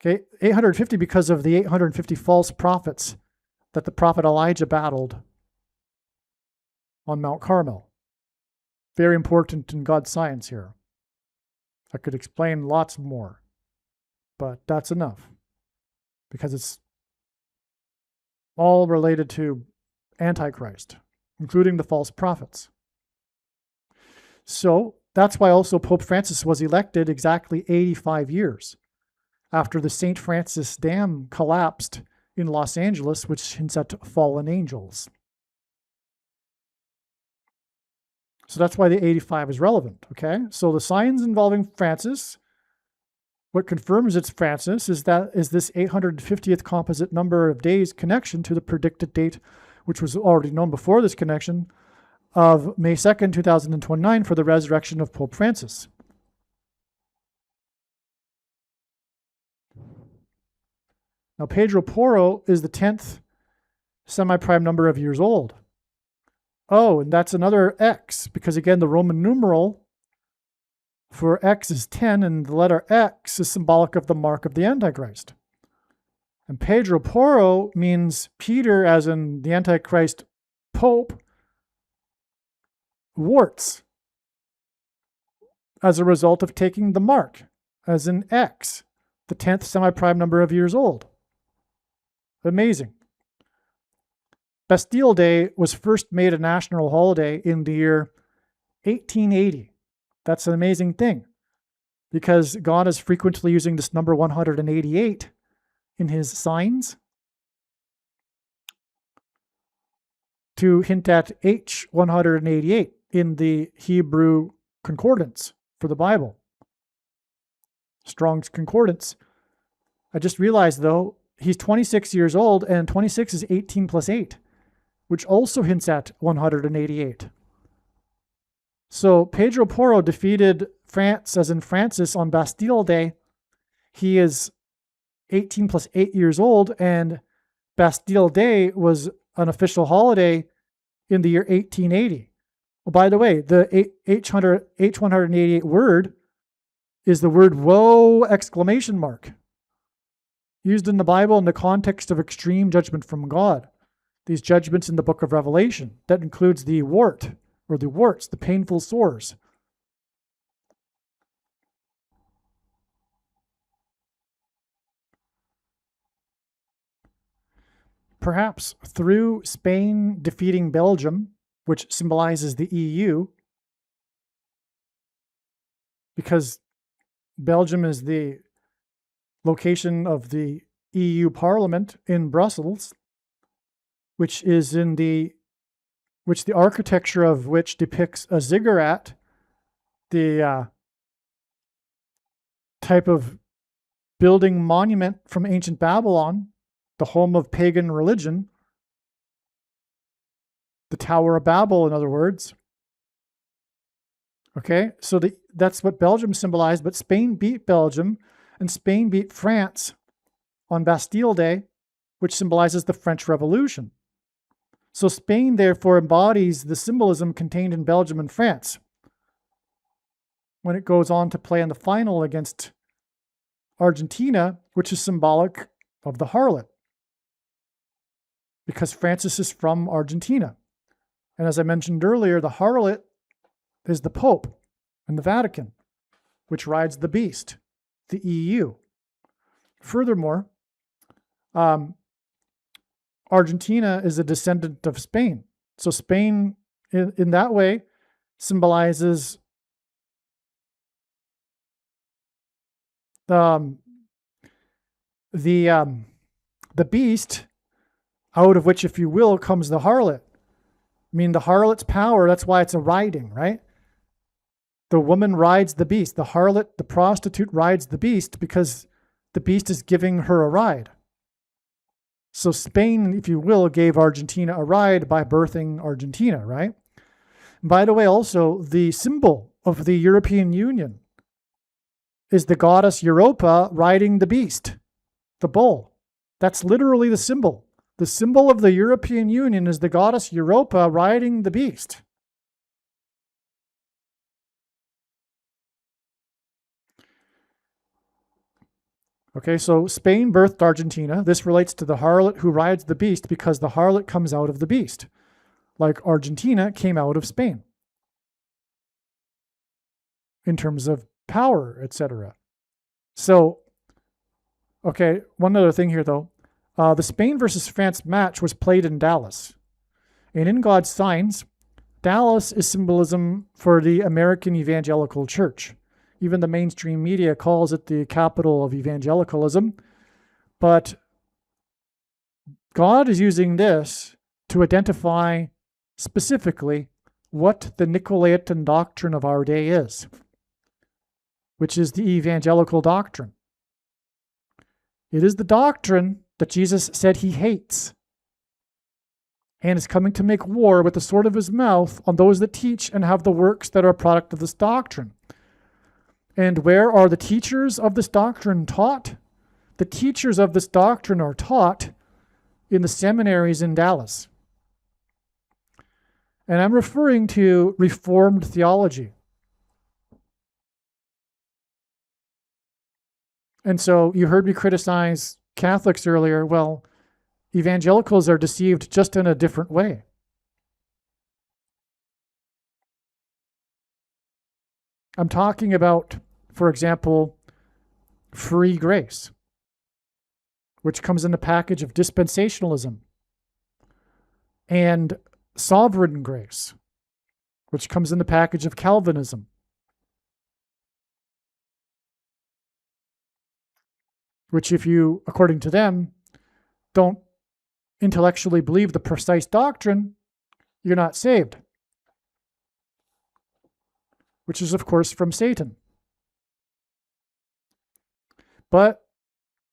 Okay, 850 because of the 850 false prophets that the prophet Elijah battled on Mount Carmel. Very important in God's science here. I could explain lots more, but that's enough because it's all related to Antichrist, including the false prophets. So that's why also Pope Francis was elected exactly 85 years after the St. Francis Dam collapsed in Los Angeles, which hints at fallen angels. So that's why the 85 is relevant, okay? So the signs involving Francis, what confirms it's Francis is this 850th composite number of days connection to the predicted date, which was already known before this connection, of May 2nd, 2029 for the resurrection of Pope Francis. Now, Pedro Porro is the 10th semi-prime number of years old. Oh, and that's another X, because again, the Roman numeral for X is 10, and the letter X is symbolic of the mark of the Antichrist. And Pedro Porro means Peter, as in the Antichrist Pope, warts, as a result of taking the mark, as in X, the 10th semi-prime number of years old. Amazing. Bastille Day was first made a national holiday in the year 1880. That's an amazing thing. because God is frequently using this number 188 in his signs to hint at H188 in the Hebrew concordance for the Bible. Strong's concordance. I just realized, though, he's 26 years old, and 26 is 18 plus 8, which also hints at 188. So Pedro Porro defeated France, as in Francis, on Bastille Day. He is 18 plus 8 years old, and Bastille Day was an official holiday in the year 1880. Oh, by the way, the H188 word is the word woe exclamation mark, used in the Bible in the context of extreme judgment from God. These judgments in the book of Revelation, that includes the wart, or the warts, the painful sores. Perhaps through Spain defeating Belgium, which symbolizes the EU, because Belgium is the location of the EU Parliament in Brussels, which the architecture of which depicts a ziggurat, the type of building monument from ancient Babylon, the home of pagan religion, the Tower of Babel, in other words. Okay, so that's what Belgium symbolized, but Spain beat Belgium, and Spain beat France on Bastille Day, which symbolizes the French Revolution. So Spain, therefore, embodies the symbolism contained in Belgium and France when it goes on to play in the final against Argentina, which is symbolic of the harlot, because Francis is from Argentina. And as I mentioned earlier, the harlot is the Pope and the Vatican, which rides the beast, the EU. Furthermore, Argentina is a descendant of Spain. So Spain, in that way, symbolizes the beast, out of which, if you will, comes the harlot. I mean, the harlot's power, that's why it's a riding, right? The woman rides the beast. The harlot, the prostitute, rides the beast because the beast is giving her a ride. So Spain, if you will, gave Argentina a ride by birthing Argentina, right? And by the way, also, the symbol of the European Union is the goddess Europa riding the beast, the bull. That's literally the symbol. The symbol of the European Union is the goddess Europa riding the beast. Okay, so Spain birthed Argentina. This relates to the harlot who rides the beast because the harlot comes out of the beast, like Argentina came out of Spain in terms of power, etc. So, okay, one other thing here, though. The Spain versus France match was played in Dallas. And in God's signs, Dallas is symbolism for the American evangelical church. Even the mainstream media calls it the capital of evangelicalism. But God is using this to identify specifically what the Nicolaitan doctrine of our day is, which is the evangelical doctrine. It is the doctrine that Jesus said he hates and is coming to make war with the sword of his mouth on those that teach and have the works that are a product of this doctrine. And where are the teachers of this doctrine taught? The teachers of this doctrine are taught in the seminaries in Dallas. And I'm referring to Reformed theology. And so you heard me criticize Catholics earlier. Well, evangelicals are deceived just in a different way. I'm talking about, for example, free grace, which comes in the package of dispensationalism, and sovereign grace, which comes in the package of Calvinism. which if you, according to them, don't intellectually believe the precise doctrine, you're not saved, which is, of course, from Satan. But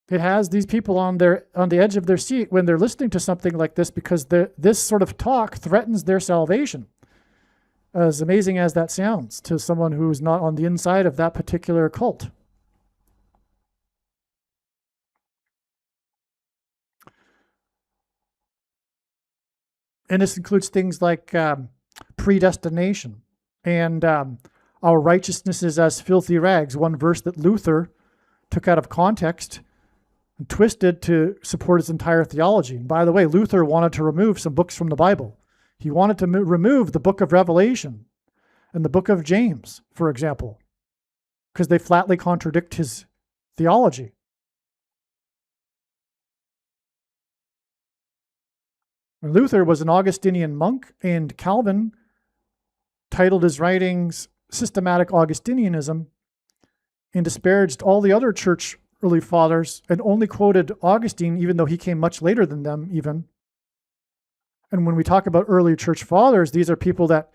it has these people on the edge of their seat when they're listening to something like this, because this sort of talk threatens their salvation. As amazing as that sounds to someone who's not on the inside of that particular cult. And this includes things like predestination and our righteousness is as filthy rags, one verse that Luther took out of context and twisted to support his entire theology. And by the way, Luther wanted to remove some books from the Bible. He wanted to remove the book of Revelation and the book of James, for example, because they flatly contradict his theology. And Luther was an Augustinian monk, and Calvin titled his writings Systematic Augustinianism and disparaged all the other church early fathers and only quoted Augustine, even though he came much later than them even. And when we talk about early church fathers, these are people that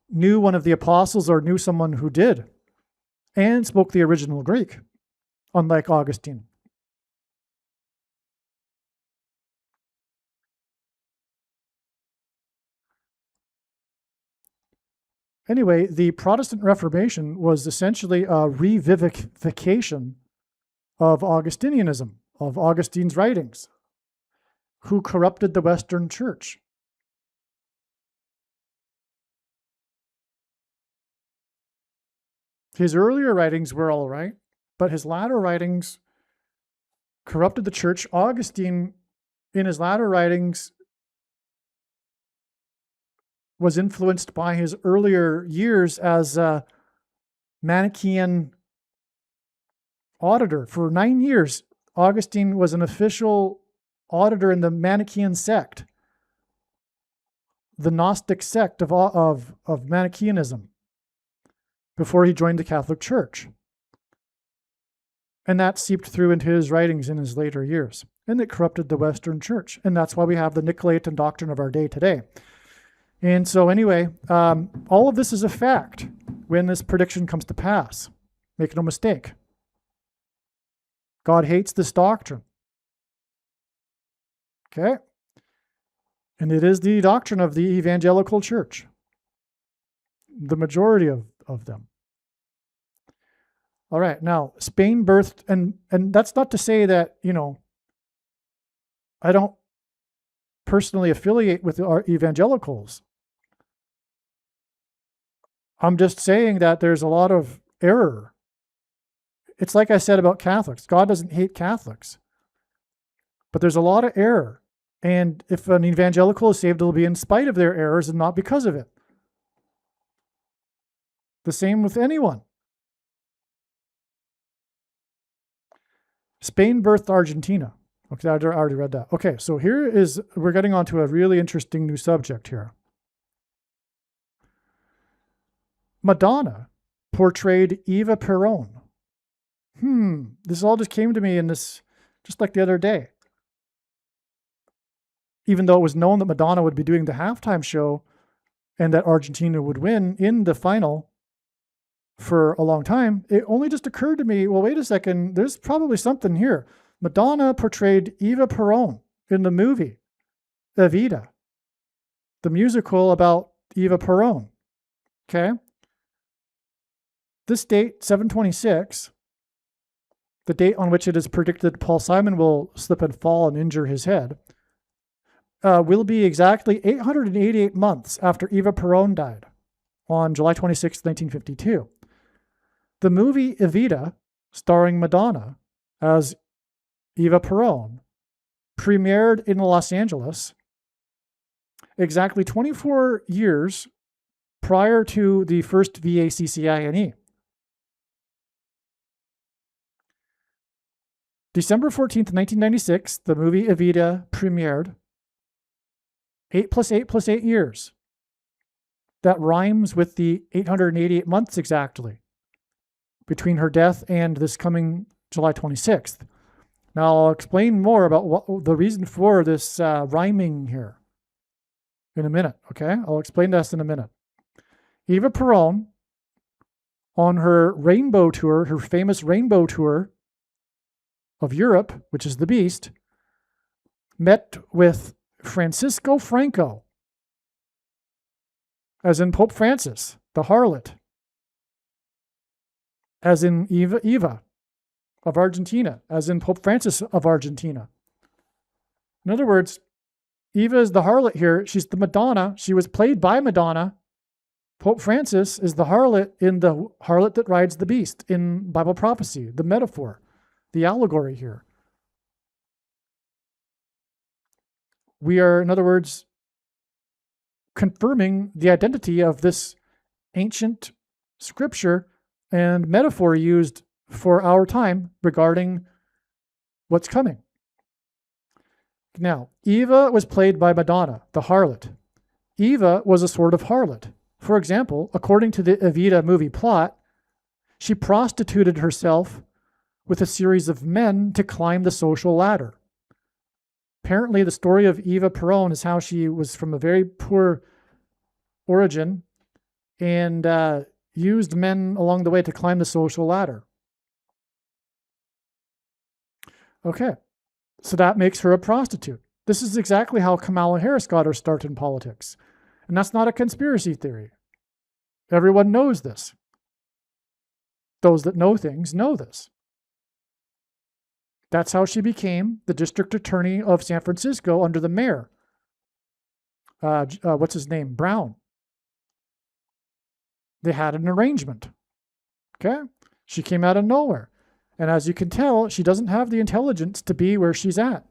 knew one of the apostles or knew someone who did and spoke the original Greek, unlike Augustine. Anyway, the Protestant Reformation was essentially a revivification of Augustinianism, of Augustine's writings, who corrupted the Western Church. His earlier writings were all right, but his latter writings corrupted the church. Augustine, in his latter writings, was influenced by his earlier years as a Manichaean auditor. For 9 years, Augustine was an official auditor in the Manichaean sect, the Gnostic sect of Manichaeanism, before he joined the Catholic Church. And that seeped through into his writings in his later years. And it corrupted the Western Church. And that's why we have the Nicolaitan doctrine of our day today. And so anyway, all of this is a fact when this prediction comes to pass. Make no mistake. God hates this doctrine. Okay? And it is the doctrine of the evangelical church. The majority of them. All right, now, Spain birthed, and that's not to say that, I don't personally affiliate with our evangelicals. I'm just saying that there's a lot of error. It's like I said about Catholics. God doesn't hate Catholics. But there's a lot of error. And if an evangelical is saved, it'll be in spite of their errors and not because of it. The same with anyone. Spain birthed Argentina. Okay, I already read that. Okay, so we're getting onto a really interesting new subject here. Madonna portrayed Eva Perón. This all just came to me just like the other day. Even though it was known that Madonna would be doing the halftime show and that Argentina would win in the final for a long time, it only just occurred to me, well, wait a second, there's probably something here. Madonna portrayed Eva Perón in the movie Evita, the musical about Eva Perón. Okay? This date, 7/26, the date on which it is predicted Paul Simon will slip and fall and injure his head, will be exactly 888 months after Eva Perón died on July 26, 1952. The movie Evita, starring Madonna as Eva Perón, premiered in Los Angeles exactly 24 years prior to the first VACCINE. December 14th, 1996, the movie Evita premiered. 8 plus 8 plus 8 years. That rhymes with the 888 months exactly between her death and this coming July 26th. Now, I'll explain more about what the reason for this rhyming here in a minute, okay? I'll explain this in a minute. Eva Peron, on her rainbow tour, her famous rainbow tour of Europe, which is the Beast, met with Francisco Franco, as in Pope Francis, the harlot, as in Eva of Argentina, as in Pope Francis of Argentina. In other words, Eva is the harlot here. She's the Madonna. She was played by Madonna. Pope Francis is the harlot in the harlot that rides the beast in Bible prophecy, the metaphor, the allegory here. We are, in other words, confirming the identity of this ancient scripture and metaphor used for our time regarding what's coming. Now, Eva was played by Madonna, the harlot. Eva was a sort of harlot. For example, according to the Evita movie plot, she prostituted herself with a series of men to climb the social ladder. Apparently, the story of Eva Peron is how she was from a very poor origin and used men along the way to climb the social ladder. Okay, so that makes her a prostitute. This is exactly how Kamala Harris got her start in politics. And that's not a conspiracy theory. Everyone knows this. Those that know things know this. That's how she became the district attorney of San Francisco under the mayor. What's his name? Brown. They had an arrangement. Okay? She came out of nowhere. And as you can tell, she doesn't have the intelligence to be where she's at.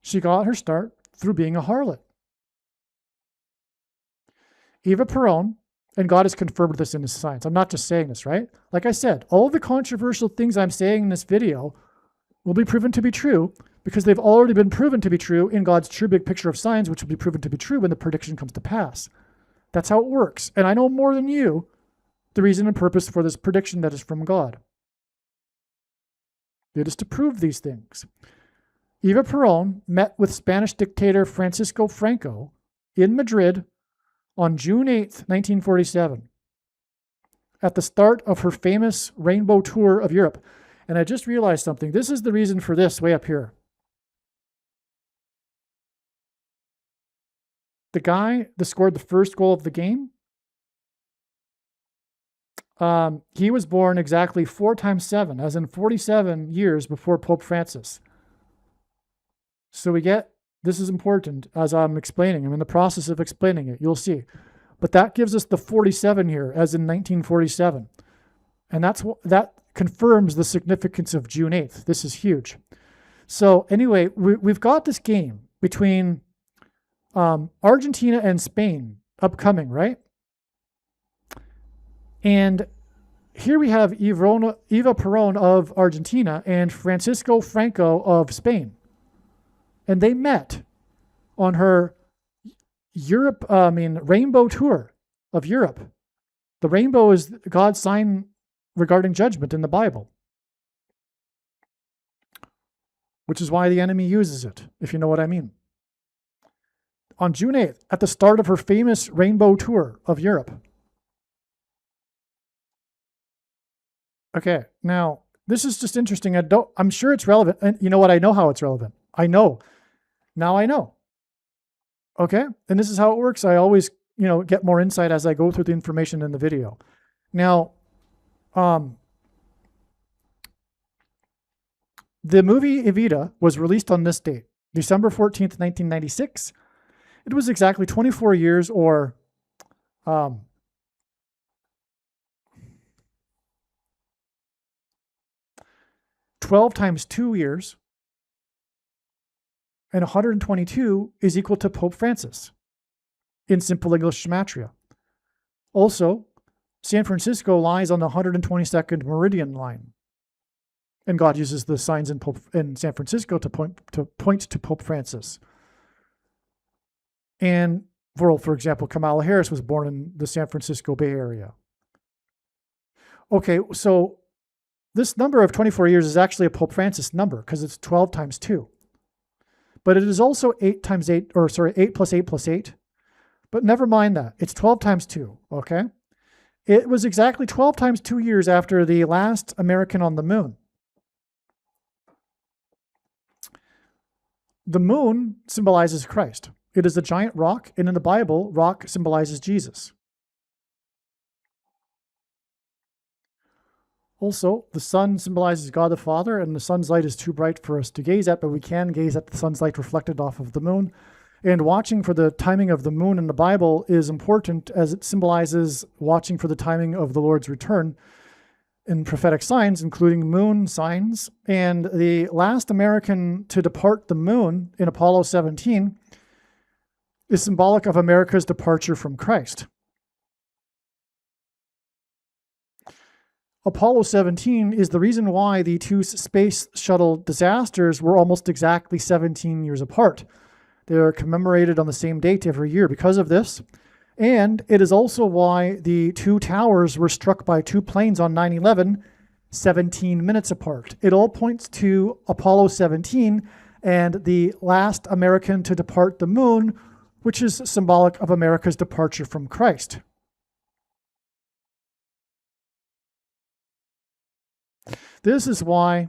She got her start through being a harlot. Eva Peron, and God has confirmed this in his science. I'm not just saying this, right? Like I said, all the controversial things I'm saying in this video will be proven to be true because they've already been proven to be true in God's true big picture of signs, which will be proven to be true when the prediction comes to pass. That's how it works. And I know more than you the reason and purpose for this prediction that is from God. It is to prove these things. Eva Peron met with Spanish dictator Francisco Franco in Madrid on June 8th, 1947, at the start of her famous rainbow tour of Europe. And I just realized something. This is the reason for this way up here. The guy that scored the first goal of the game, he was born exactly 4 times 7, as in 47 years before Pope Francis. So we get, this is important as I'm explaining. I'm in the process of explaining it. You'll see. But that gives us the 47 here, as in 1947. And that confirms the significance of June 8th. This is huge. So anyway, we've got this game between Argentina and Spain upcoming, right? And here we have Eva Peron of Argentina and Francisco Franco of Spain. And they met on her rainbow tour of Europe. The rainbow is God's sign regarding judgment in the Bible, which is why the enemy uses it, if you know what I mean. On June 8th, at the start of her famous rainbow tour of Europe. Okay, now, this is just interesting. I'm sure it's relevant. And you know what? I know how it's relevant. I know. Now I know. Okay? And this is how it works. I always, get more insight as I go through the information in the video. Now, the movie Evita was released on this date, December 14th, 1996. It was exactly 24 years or 12 times 2 years, and 122 is equal to Pope Francis in simple English gematria. Also, San Francisco lies on the 122nd meridian line, and God uses the signs in San Francisco to point to Pope Francis. And for example, Kamala Harris was born in the San Francisco Bay Area. Okay, so this number of 24 years is actually a Pope Francis number because it's 12 times 2. But it is also 8 plus 8 plus 8. But never mind that. It's 12 times 2, okay? It was exactly 12 times 2 years after the last American on the moon. The moon symbolizes Christ. It is a giant rock, and in the Bible, rock symbolizes Jesus. Also, the sun symbolizes God the Father, and the sun's light is too bright for us to gaze at, but we can gaze at the sun's light reflected off of the moon. And watching for the timing of the moon in the Bible is important as it symbolizes watching for the timing of the Lord's return in prophetic signs, including moon signs. And the last American to depart the moon in Apollo 17 is symbolic of America's departure from Christ. Apollo 17 is the reason why the two space shuttle disasters were almost exactly 17 years apart. They are commemorated on the same date every year because of this. And it is also why the two towers were struck by two planes on 9/11, 17 minutes apart. It all points to Apollo 17 and the last American to depart the moon, which is symbolic of America's departure from Christ. This is why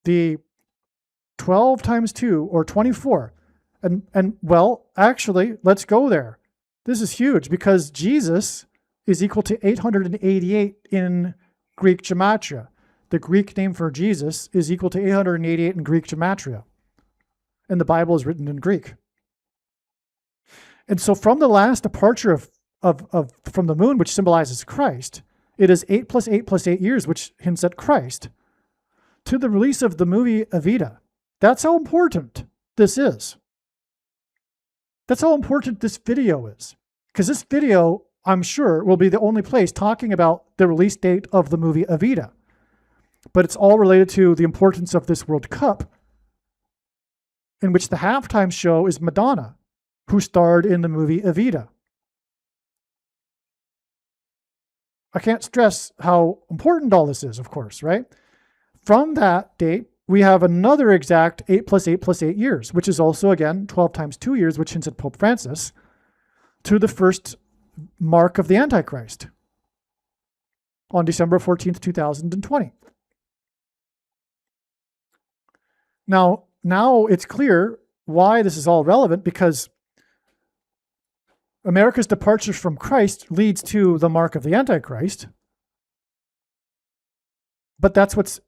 the 12 times 2, or 24, and well, actually, let's go there. This is huge because Jesus is equal to 888 in Greek gematria. The Greek name for Jesus is equal to 888 in Greek gematria. And the Bible is written in Greek. And so from the last departure from the moon, which symbolizes Christ, it is 8 plus 8 plus 8 years, which hints at Christ, to the release of the movie Evita. That's how important this is. That's how important this video is. Because this video, I'm sure, will be the only place talking about the release date of the movie Evita. But it's all related to the importance of this World Cup, in which the halftime show is Madonna, who starred in the movie Evita. I can't stress how important all this is, of course, right? From that date, we have another exact 8 plus 8 plus 8 years, which is also, again, 12 times 2 years, which hints at Pope Francis, to the first mark of the Antichrist on December 14th, 2020. Now it's clear why this is all relevant, because America's departure from Christ leads to the mark of the Antichrist. But that's what's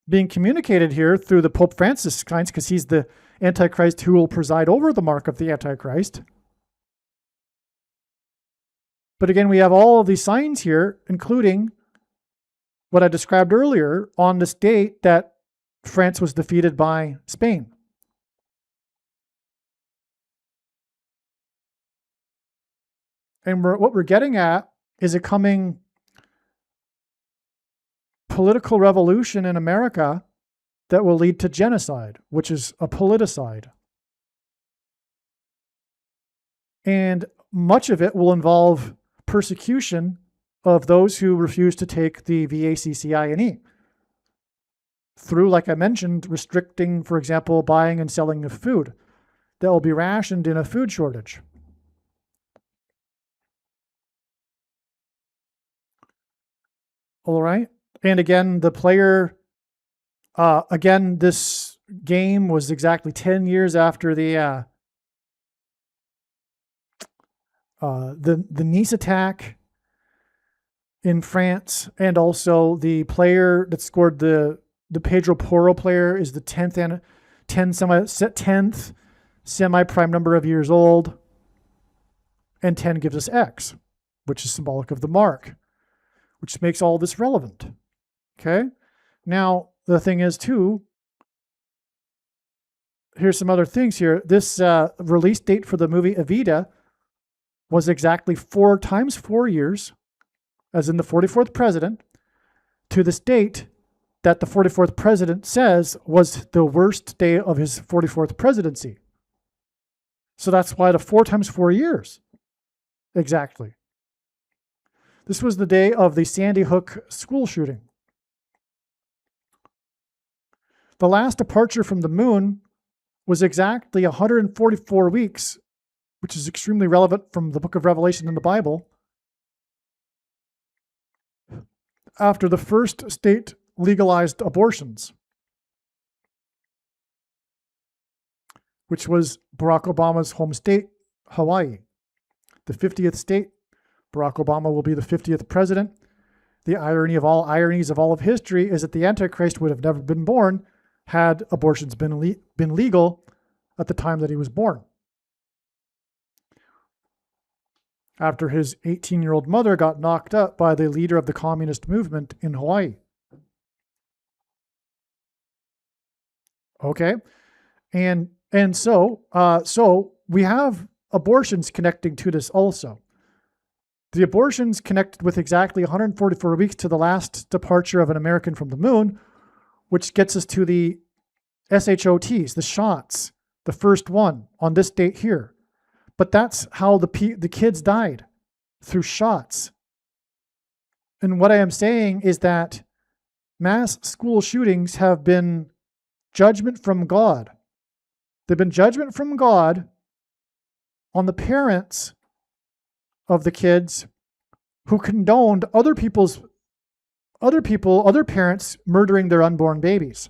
being communicated here through the Pope Francis signs, because he's the Antichrist who will preside over the mark of the Antichrist. But again, we have all of these signs here, including what I described earlier on this date that France was defeated by Spain. And what we're getting at is a coming political revolution in America that will lead to genocide, which is a politicide. And much of it will involve persecution of those who refuse to take the VACCINE through, like I mentioned, restricting, for example, buying and selling of food that will be rationed in a food shortage. All right. And again, the player, again, this game was exactly 10 years after the Nice attack in France, and also the player that scored the Pedro Porro player is the 10th semi-prime number of years old, and 10 gives us X, which is symbolic of the mark, which makes all this relevant. Okay? Now, the thing is, too, here's some other things here. This release date for the movie Evita was exactly 4 times 4 years, as in the 44th president, to this date that the 44th president says was the worst day of his 44th presidency. So that's why the 4 times 4 years. Exactly. This was the day of the Sandy Hook school shooting. The last departure from the moon was exactly 144 weeks, which is extremely relevant from the book of Revelation in the Bible, after the first state legalized abortions, which was Barack Obama's home state, Hawaii. The 50th state. Barack Obama will be the 50th president. The irony of all ironies of all of history is that the Antichrist would have never been born had abortions been legal at the time that he was born. After his 18-year-old mother got knocked up by the leader of the communist movement in Hawaii. Okay, and so we have abortions connecting to this also. The abortions connected with exactly 144 weeks to the last departure of an American from the moon, which gets us to the SHOTs, the shots, the first one on this date here. But that's how the kids died, through shots. And what I am saying is that mass school shootings have been judgment from God. They've been judgment from God on the parents of the kids who condoned other parents murdering their unborn babies.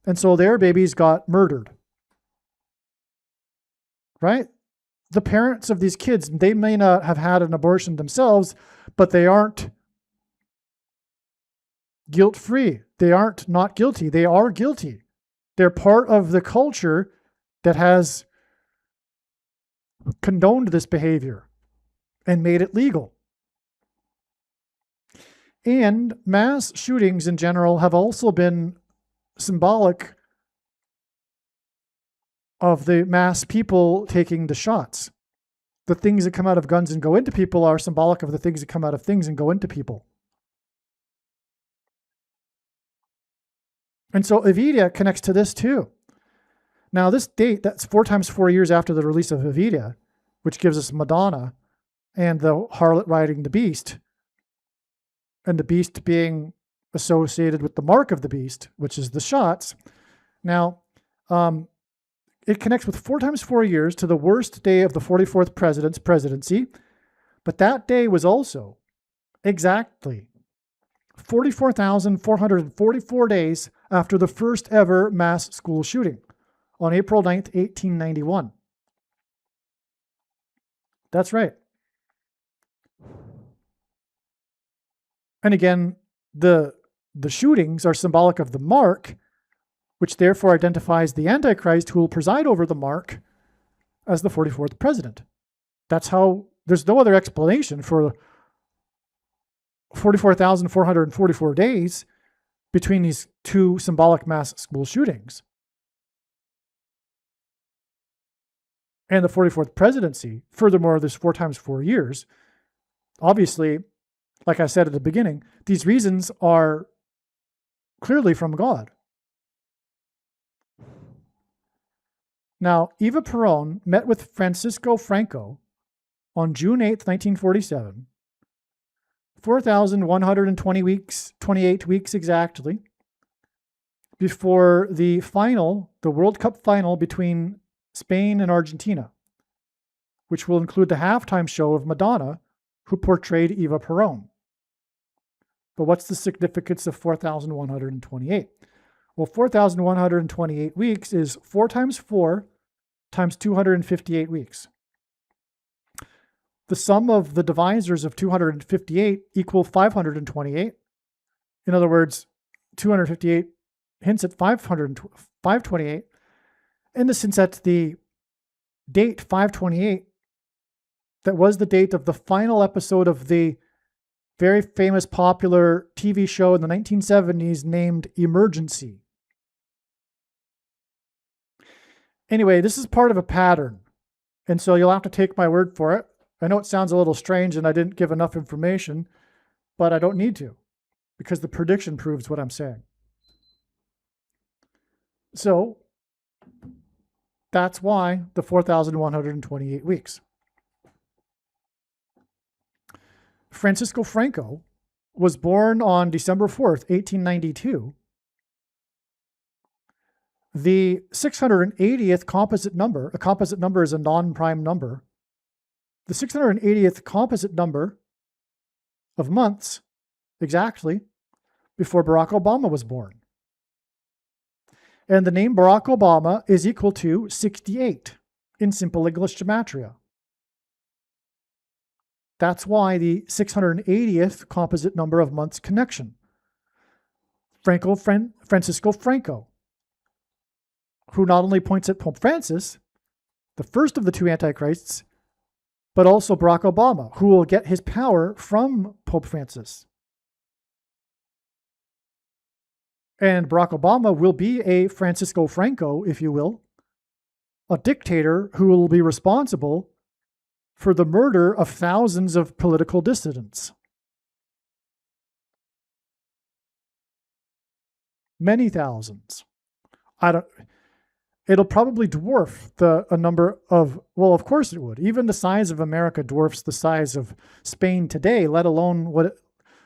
And so their babies got murdered. Right? The parents of these kids, they may not have had an abortion themselves, but they aren't guilt-free. They aren't not guilty. They are guilty. They're part of the culture that has condoned this behavior and made it legal. And mass shootings in general have also been symbolic of the mass people taking the shots. The things that come out of guns and go into people are symbolic of the things that come out of things and go into people. And so Evita connects to this too. Now this date, that's 4 times 4 years after the release of Evita, which gives us Madonna and the harlot riding the beast, and the beast being associated with the mark of the beast, which is the shots. Now, it connects with 4 times 4 years to the worst day of the 44th president's presidency, but that day was also exactly 44,444 days after the first ever mass school shooting on April 9th, 1891. That's right. And again, the shootings are symbolic of the mark, which therefore identifies the Antichrist who will preside over the mark as the 44th president. That's how, there's no other explanation for 44,444 days between these two symbolic mass school shootings. And the 44th presidency. Furthermore, there's 4 times 4 years. Obviously, like I said at the beginning, these reasons are clearly from God. Now, Eva Perón met with Francisco Franco on June 8th, 1947, 4,120 weeks, 28 weeks exactly, before the final, the World Cup final between Spain and Argentina, which will include the halftime show of Madonna, who portrayed Eva Perón. But what's the significance of 4,128? Well, 4,128 weeks is 4 times 4 times 258 weeks. The sum of the divisors of 258 equal 528. In other words, 258 hints at 528. In the sense that the date 528, that was the date of the final episode of the very famous popular TV show in the 1970s named Emergency. Anyway, this is part of a pattern, and so you'll have to take my word for it. I know it sounds a little strange and I didn't give enough information, but I don't need to, because the prediction proves what I'm saying. So that's why the 4,128 weeks. Francisco Franco was born on December 4th, 1892. The 680th composite number, a composite number is a non-prime number, the 680th composite number of months exactly before Barack Obama was born. And the name Barack Obama is equal to 68 in simple English gematria. That's why the 680th composite number of months connection. Francisco Franco, who not only points at Pope Francis, the first of the two antichrists, but also Barack Obama, who will get his power from Pope Francis. And Barack Obama will be a Francisco Franco, if you will, a dictator who will be responsible for the murder of thousands of political dissidents. Many thousands. It'll probably dwarf a number of, well, of course it would. Even the size of America dwarfs the size of Spain today, let alone what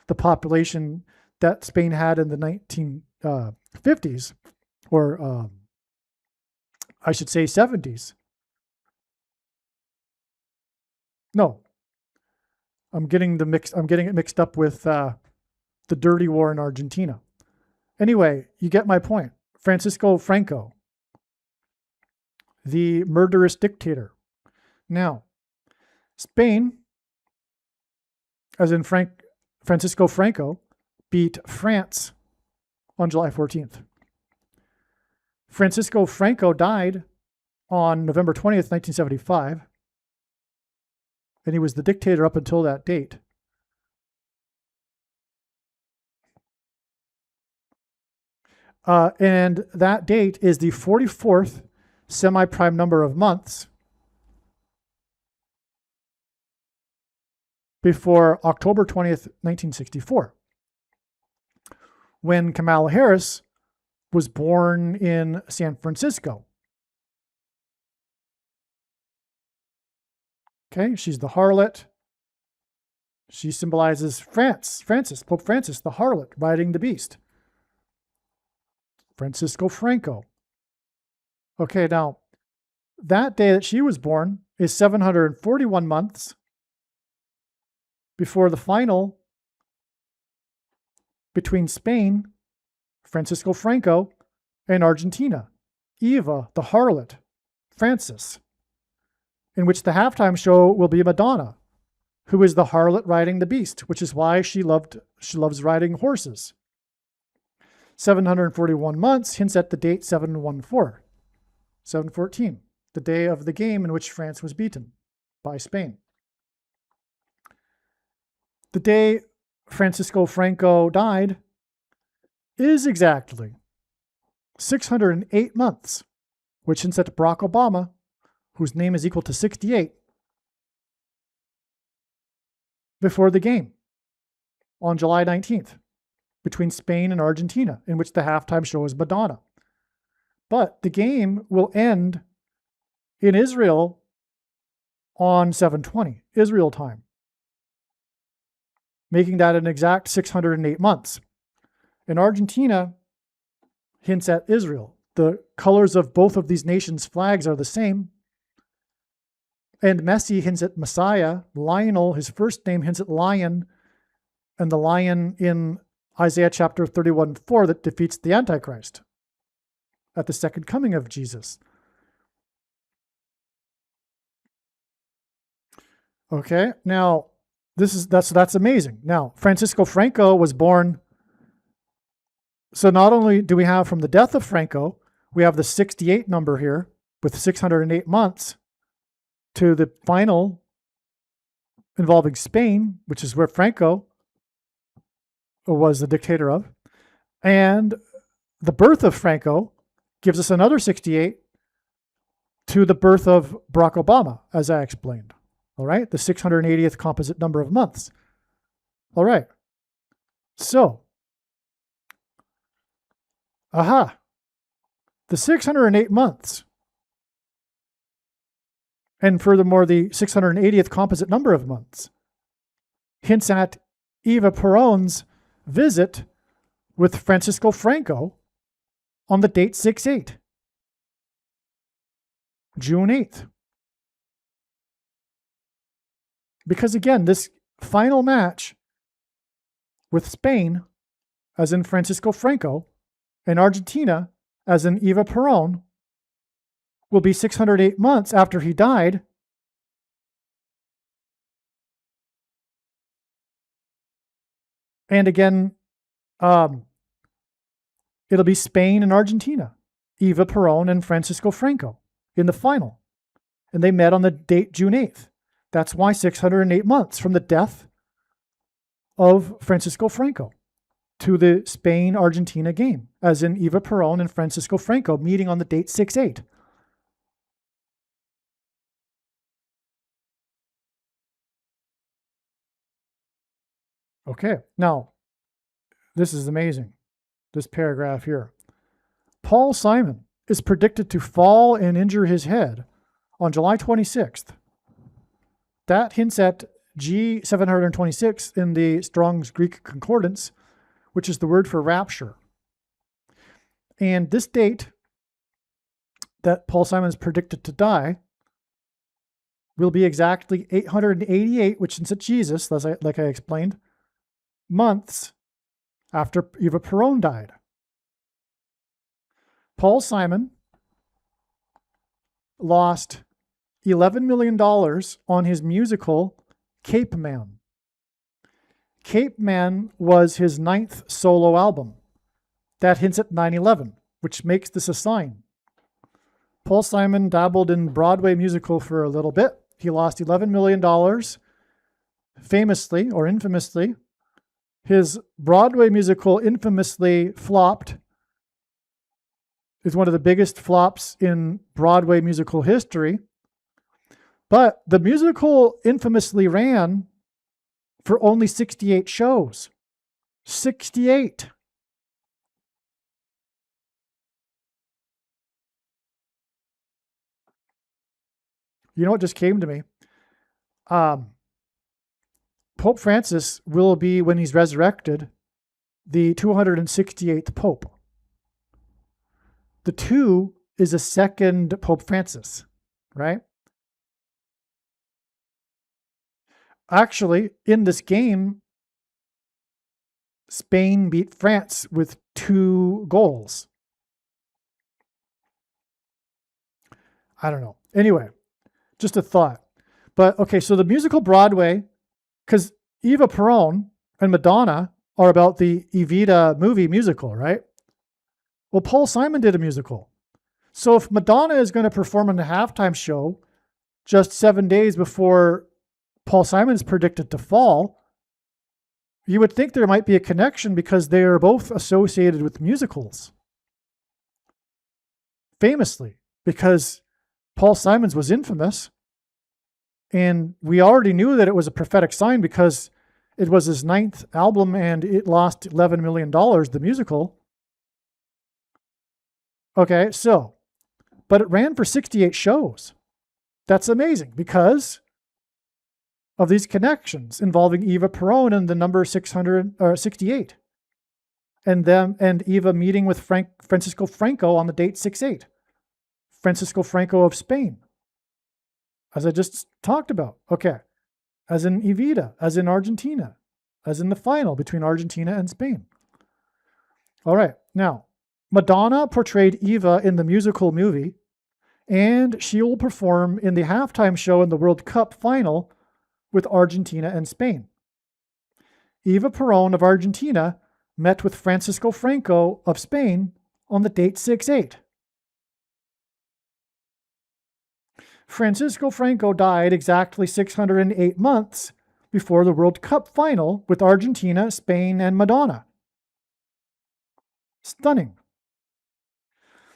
the population that Spain had in the 1950s, or I should say 70s. No, I'm getting it mixed up with the dirty war in Argentina. Anyway, you get my point. Francisco Franco, the murderous dictator. Now, Spain, as in Francisco Franco, beat France on July 14th. Francisco Franco died on November 20th, 1975, and he was the dictator up until that date. And that date is the 44th semi-prime number of months before October 20th, 1964, when Kamala Harris was born in San Francisco. Okay, she's the harlot. She symbolizes Pope Francis, the harlot, riding the beast. Francisco Franco. Okay, now, that day that she was born is 741 months before the final between Spain, Francisco Franco, and Argentina, Eva, the harlot, Francis, in which the halftime show will be Madonna, who is the harlot riding the beast, which is why she loves riding horses. 741 months hints at the date 714, the day of the game in which France was beaten by Spain. The day Francisco Franco died is exactly 608 months, which hints at Barack Obama, whose name is equal to 68, before the game on July 19th between Spain and Argentina, in which the halftime show is Madonna. But the game will end in Israel on 7/20, Israel time, making that an exact 608 months. And Argentina hints at Israel. The colors of both of these nations' flags are the same. And Messi hints at Messiah. Lionel, his first name, hints at lion. And the lion in Isaiah chapter 31:4 that defeats the Antichrist at the second coming of Jesus. Okay, now that's amazing. Now, Francisco Franco was born. So not only do we have from the death of Franco, we have the 68 number here with 608 months to the final involving Spain, which is where Franco was the dictator of. And the birth of Franco gives us another 68 to the birth of Barack Obama, as I explained. All right, the 680th composite number of months. All right, so, the 608 months, and furthermore, the 680th composite number of months, hints at Eva Perón's visit with Francisco Franco on the date 6/8, June 8th. Because again, this final match with Spain, as in Francisco Franco, and Argentina, as in Eva Perón, will be 608 months after he died. And again, it'll be Spain and Argentina, Eva Perón and Francisco Franco in the final. And they met on the date June 8th. That's why 608 months from the death of Francisco Franco to the Spain-Argentina game, as in Eva Perón and Francisco Franco meeting on the date 6/8. Okay, now, this is amazing, this paragraph here. Paul Simon is predicted to fall and injure his head on July 26th. That hints at G726 in the Strong's Greek Concordance, which is the word for rapture. And this date that Paul Simon is predicted to die will be exactly 888, which is Jesus, like I explained, months after Eva Perón died. Paul Simon lost $11 million on his musical Cape Man. Cape Man was his 9th solo album. That hints at 9/11, which makes this a sign. Paul Simon dabbled in Broadway musical for a little bit. He lost $11 million, famously or infamously. His Broadway musical infamously flopped. It's one of the biggest flops in Broadway musical history. But the musical infamously ran for only 68 shows. 68. You know what just came to me? Pope Francis will be, when he's resurrected, the 268th Pope. The 2 is a second Pope Francis, right? Actually, in this game, Spain beat France with 2 goals. I don't know. Anyway, just a thought. But okay, so the musical Broadway, because Eva Perón and Madonna are about the Evita movie musical, right? Well, Paul Simon did a musical. So if Madonna is going to perform in the halftime show just 7 days before Paul Simon is predicted to fall, you would think there might be a connection because they are both associated with musicals. Famously, because Paul Simon's was infamous, and we already knew that it was a prophetic sign because it was his 9th album and it lost $11 million, the musical. Okay, so, but it ran for 68 shows. That's amazing because of these connections involving Eva Perón and the number 668, and Eva meeting with Francisco Franco on the date 6/8, Francisco Franco of Spain, as I just talked about. Okay, as in Evita, as in Argentina, as in the final between Argentina and Spain. All right, now Madonna portrayed Eva in the musical movie, and she will perform in the halftime show in the World Cup final with Argentina and Spain. Eva Perón of Argentina met with Francisco Franco of Spain on the date 6/8. Francisco Franco died exactly 608 months before the World Cup final with Argentina, Spain, and Madonna. Stunning.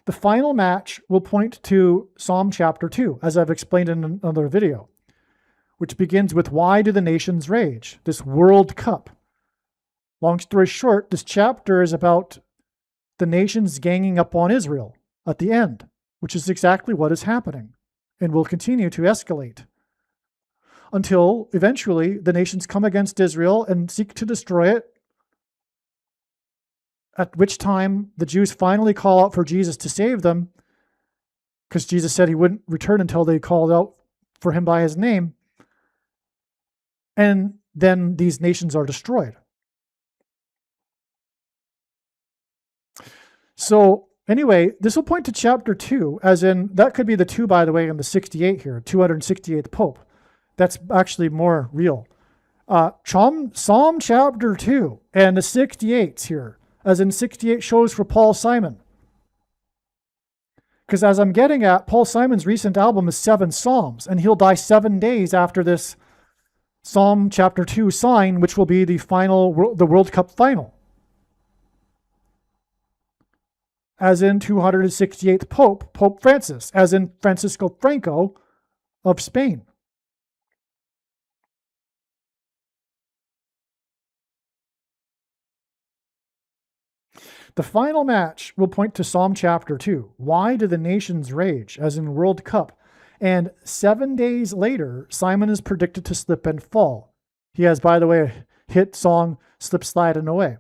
The final match will point to Psalm chapter 2, as I've explained in another video, which begins with, "Why do the nations rage?" This World Cup. Long story short, this chapter is about the nations ganging up on Israel at the end, which is exactly what is happening and will continue to escalate. until eventually the nations come against Israel and seek to destroy it, at which time the Jews finally call out for Jesus to save them, because Jesus said he wouldn't return until they called out for him by his name. And then these nations are destroyed. So anyway, this will point to chapter 2, as in, that could be the 2, by the way, in the 68 here, 268th Pope. That's actually more real. Psalm chapter 2 and the 68s here, as in 68 shows for Paul Simon. Because as I'm getting at, Paul Simon's recent album is 7 Psalms, and he'll die 7 days after this Psalm chapter 2 sign, which will be the World Cup final. As in 268th Pope, Pope Francis, as in Francisco Franco of Spain. The final match will point to Psalm chapter 2. Why do the nations rage, as in World Cup? And 7 days later, Simon is predicted to slip and fall. He has, by the way, a hit song, Slip, Slide, and Away.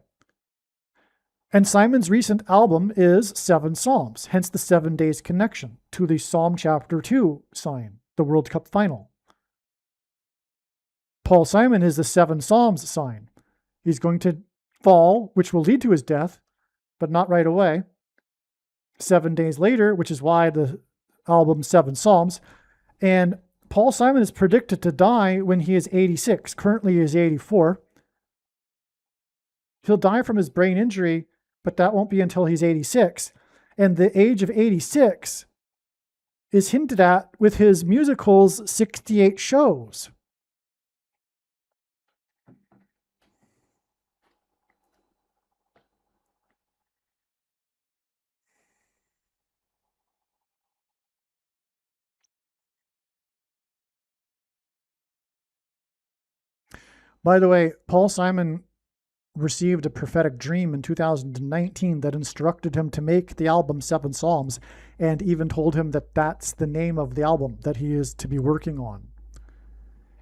And Simon's recent album is 7 Psalms, hence the 7 days connection to the Psalm chapter 2 sign, the World Cup final. Paul Simon is the 7 Psalms sign. He's going to fall, which will lead to his death, but not right away. 7 days later, which is why the album 7 Psalms. And Paul Simon is predicted to die when he is 86. Currently he is 84. He'll die from his brain injury, but that won't be until he's 86. And the age of 86 is hinted at with his musical's 68 shows. By the way, Paul Simon received a prophetic dream in 2019 that instructed him to make the album 7 Psalms, and even told him that that's the name of the album that he is to be working on.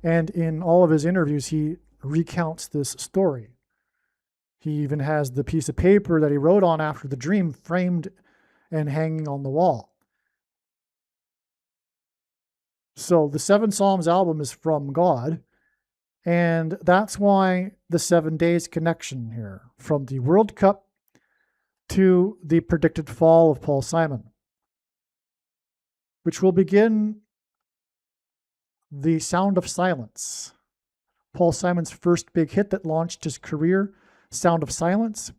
And in all of his interviews, he recounts this story. He even has the piece of paper that he wrote on after the dream framed and hanging on the wall. So the 7 Psalms album is from God. And that's why the 7 days connection here, from the World Cup to the predicted fall of Paul Simon, which will begin the Sound of Silence. Paul Simon's first big hit that launched his career, Sound of Silence.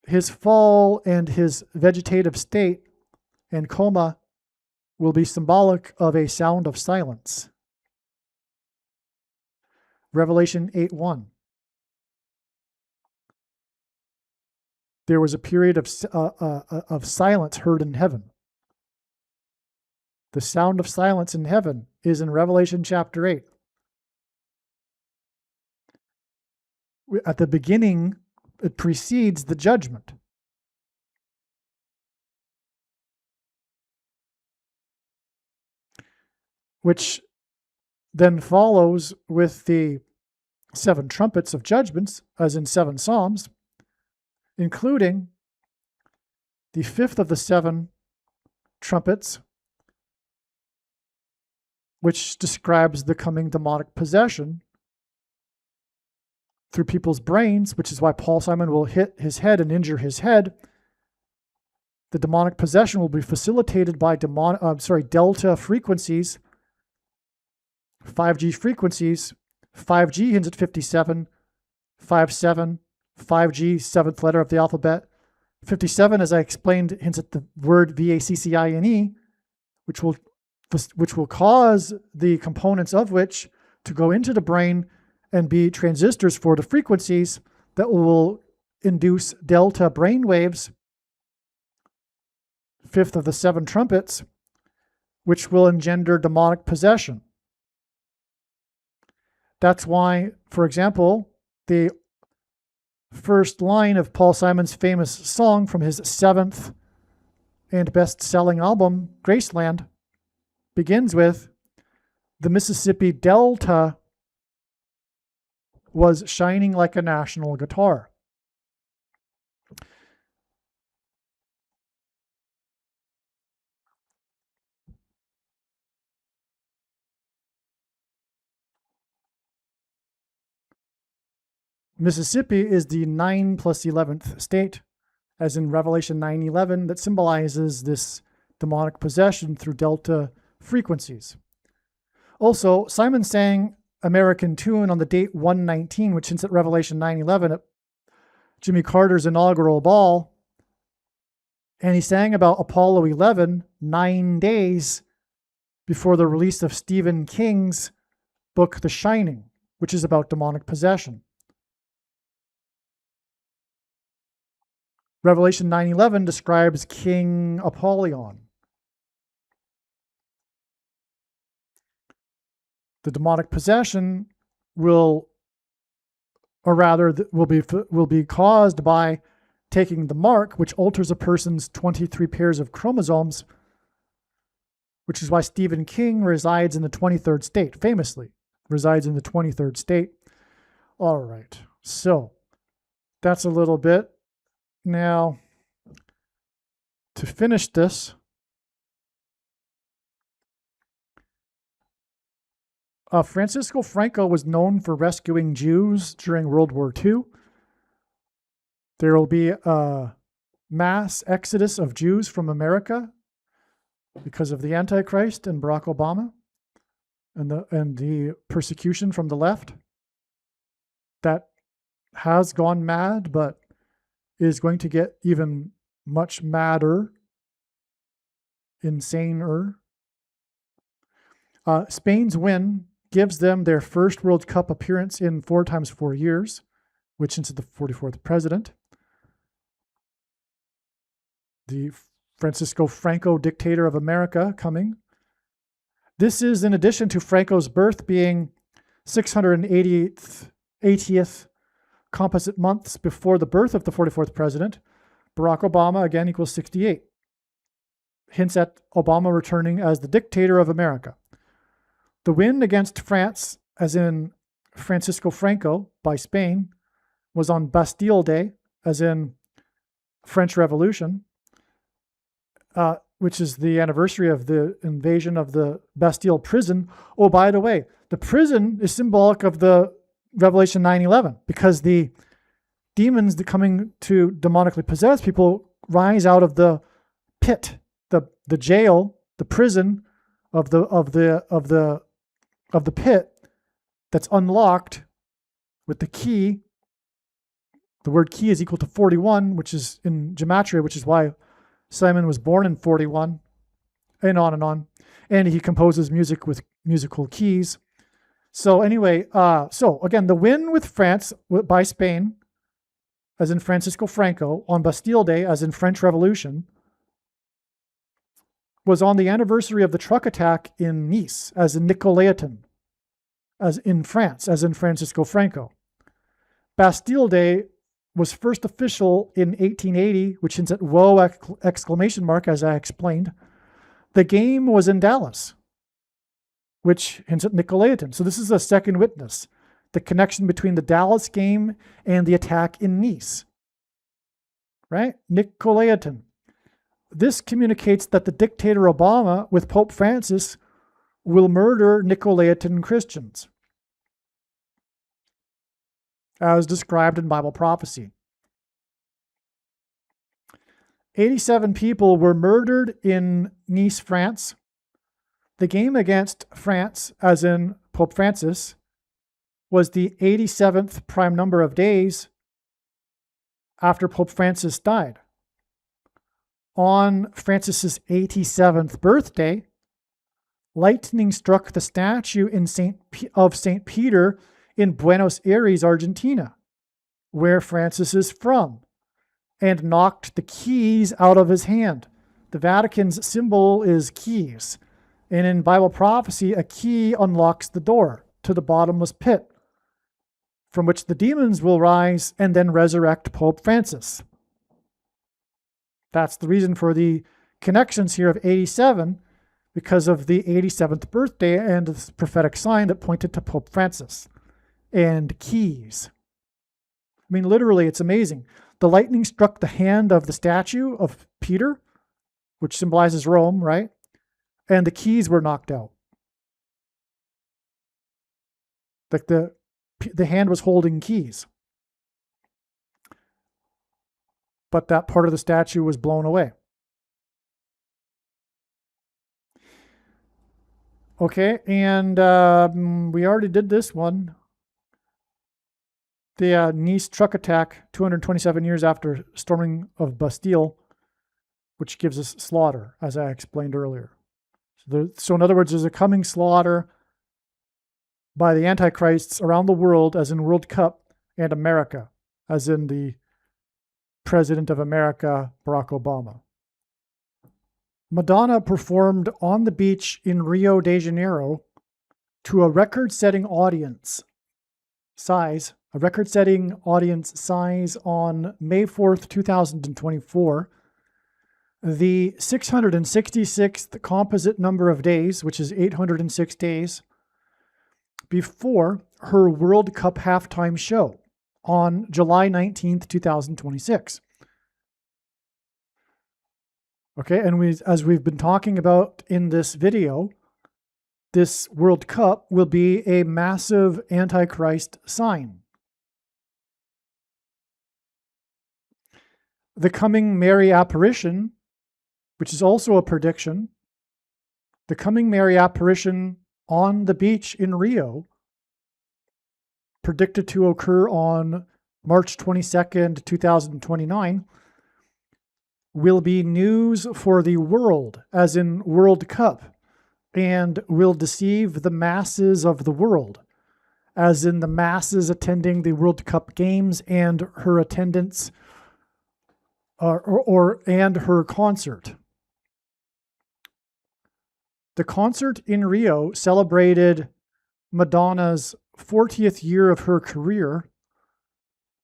His fall and his vegetative state and coma will be symbolic of a sound of silence. Revelation 8:1. There was a period of silence heard in heaven. The sound of silence in heaven is in Revelation chapter 8. At the beginning, it precedes the judgment. Which then follows with the 7 trumpets of judgments, as in 7 Psalms, including the 5th of the 7 trumpets, which describes the coming demonic possession through people's brains, which is why Paul Simon will hit his head and injure his head. The demonic possession will be facilitated by delta frequencies, 5G frequencies. 5G hints at 57, 57, 5G, 7th letter of the alphabet. 57, as I explained, hints at the word VACCINE, which will cause the components of which to go into the brain and be transistors for the frequencies that will induce delta brain waves. 5th of the 7 trumpets, which will engender demonic possession. That's why, for example, the first line of Paul Simon's famous song from his 7th and best-selling album, Graceland, begins with, the Mississippi Delta was shining like a national guitar. Mississippi is the 9 plus 11th state, as in Revelation 9:11, that symbolizes this demonic possession through delta frequencies. Also, Simon sang American Tune on the date 119, which hints at Revelation 9:11 at Jimmy Carter's inaugural ball. And he sang about Apollo 11 9 days before the release of Stephen King's book, The Shining, which is about demonic possession. Revelation 9:11 describes King Apollyon. The demonic possession will be caused by taking the mark, which alters a person's 23 pairs of chromosomes, which is why Stephen King resides in the 23rd state, famously resides in the 23rd state. All right, so that's a little bit. Now, to finish this, Francisco Franco was known for rescuing Jews during World War II. There will be a mass exodus of Jews from America because of the Antichrist and Barack Obama and the persecution from the left that has gone mad, but is going to get even much madder, insaner. Spain's win gives them their first World Cup appearance in 4 times 4 years, which is the 44th president. The Francisco Franco, dictator of America, coming. This is in addition to Franco's birth being 680th composite months before the birth of the 44th president. Barack Obama, again, equals 68. Hints at Obama returning as the dictator of America. The win against France, as in Francisco Franco, by Spain, was on Bastille Day, as in French Revolution, which is the anniversary of the invasion of the Bastille prison. Oh, by the way, the prison is symbolic of the Revelation 9:11, because the demons that coming to demonically possess people rise out of the pit, the jail, the prison of the pit that's unlocked with the key. The word key is equal to 41, which is in gematria, which is why Simon was born in 41, and on and on. And he composes music with musical keys. So anyway, so again, the win with France by Spain, as in Francisco Franco, on Bastille Day, as in French Revolution, was on the anniversary of the truck attack in Nice, as in Nicolaitan, as in France, as in Francisco Franco. Bastille Day was first official in 1880, which hints at "whoa!" exclamation mark, as I explained. The game was in Dallas, which hints at Nicolaitan. So this is a second witness, the connection between the Dallas game and the attack in Nice, right? Nicolaitan. This communicates that the dictator Obama, with Pope Francis, will murder Nicolaitan Christians, as described in Bible prophecy. 87 people were murdered in Nice, France. The game against France, as in Pope Francis, was the 87th prime number of days after Pope Francis died. On Francis's 87th birthday, lightning struck the statue of St. Peter in Buenos Aires, Argentina, where Francis is from, and knocked the keys out of his hand. The Vatican's symbol is keys. And in Bible prophecy, a key unlocks the door to the bottomless pit, from which the demons will rise and then resurrect Pope Francis. That's the reason for the connections here of 87, because of the 87th birthday and this prophetic sign that pointed to Pope Francis. And keys. I mean, literally, it's amazing. The lightning struck the hand of the statue of Peter, which symbolizes Rome, right? And the keys were knocked out. Like the hand was holding keys. But that part of the statue was blown away. Okay, and we already did this one. The Nice truck attack, 227 years after storming of Bastille, which gives us slaughter, as I explained earlier. So in other words, there's a coming slaughter by the Antichrists around the world, as in World Cup, and America, as in the President of America, Barack Obama. Madonna performed on the beach in Rio de Janeiro to a record-setting audience size on May 4th, 2024. The 666th composite number of days, which is 806 days, before her World Cup halftime show on July 19th, 2026. Okay, and as we've been talking about in this video, this World Cup will be a massive Antichrist sign. The coming Mary apparition, which is also a prediction, the coming Mary apparition on the beach in Rio, predicted to occur on March 22nd, 2029, will be news for the world, as in World Cup, and will deceive the masses of the world, as in the masses attending the World Cup games and her attendance and her concert. The concert in Rio celebrated Madonna's 40th year of her career,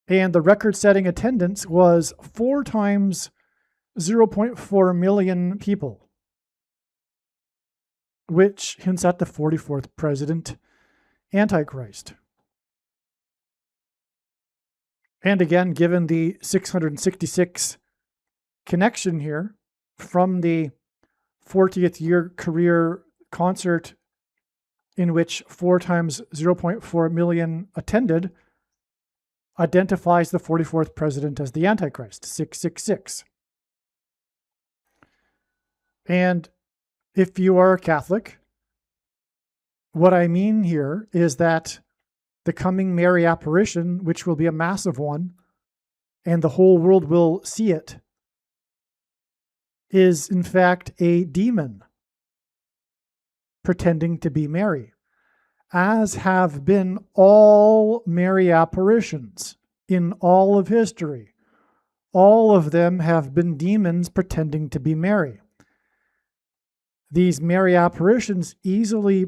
and the record-setting attendance was 4 times 0.4 million people, which hints at the 44th president, Antichrist. And again, given the 666 connection here from the 40th year career concert in which 4 times 0.4 million attended, identifies the 44th president as the Antichrist, 666. And if you are a Catholic, what I mean here is that the coming Mary apparition, which will be a massive one, and the whole world will see it, is in fact a demon pretending to be Mary, as have been all Mary apparitions in all of history. All of them have been demons pretending to be Mary. These Mary apparitions easily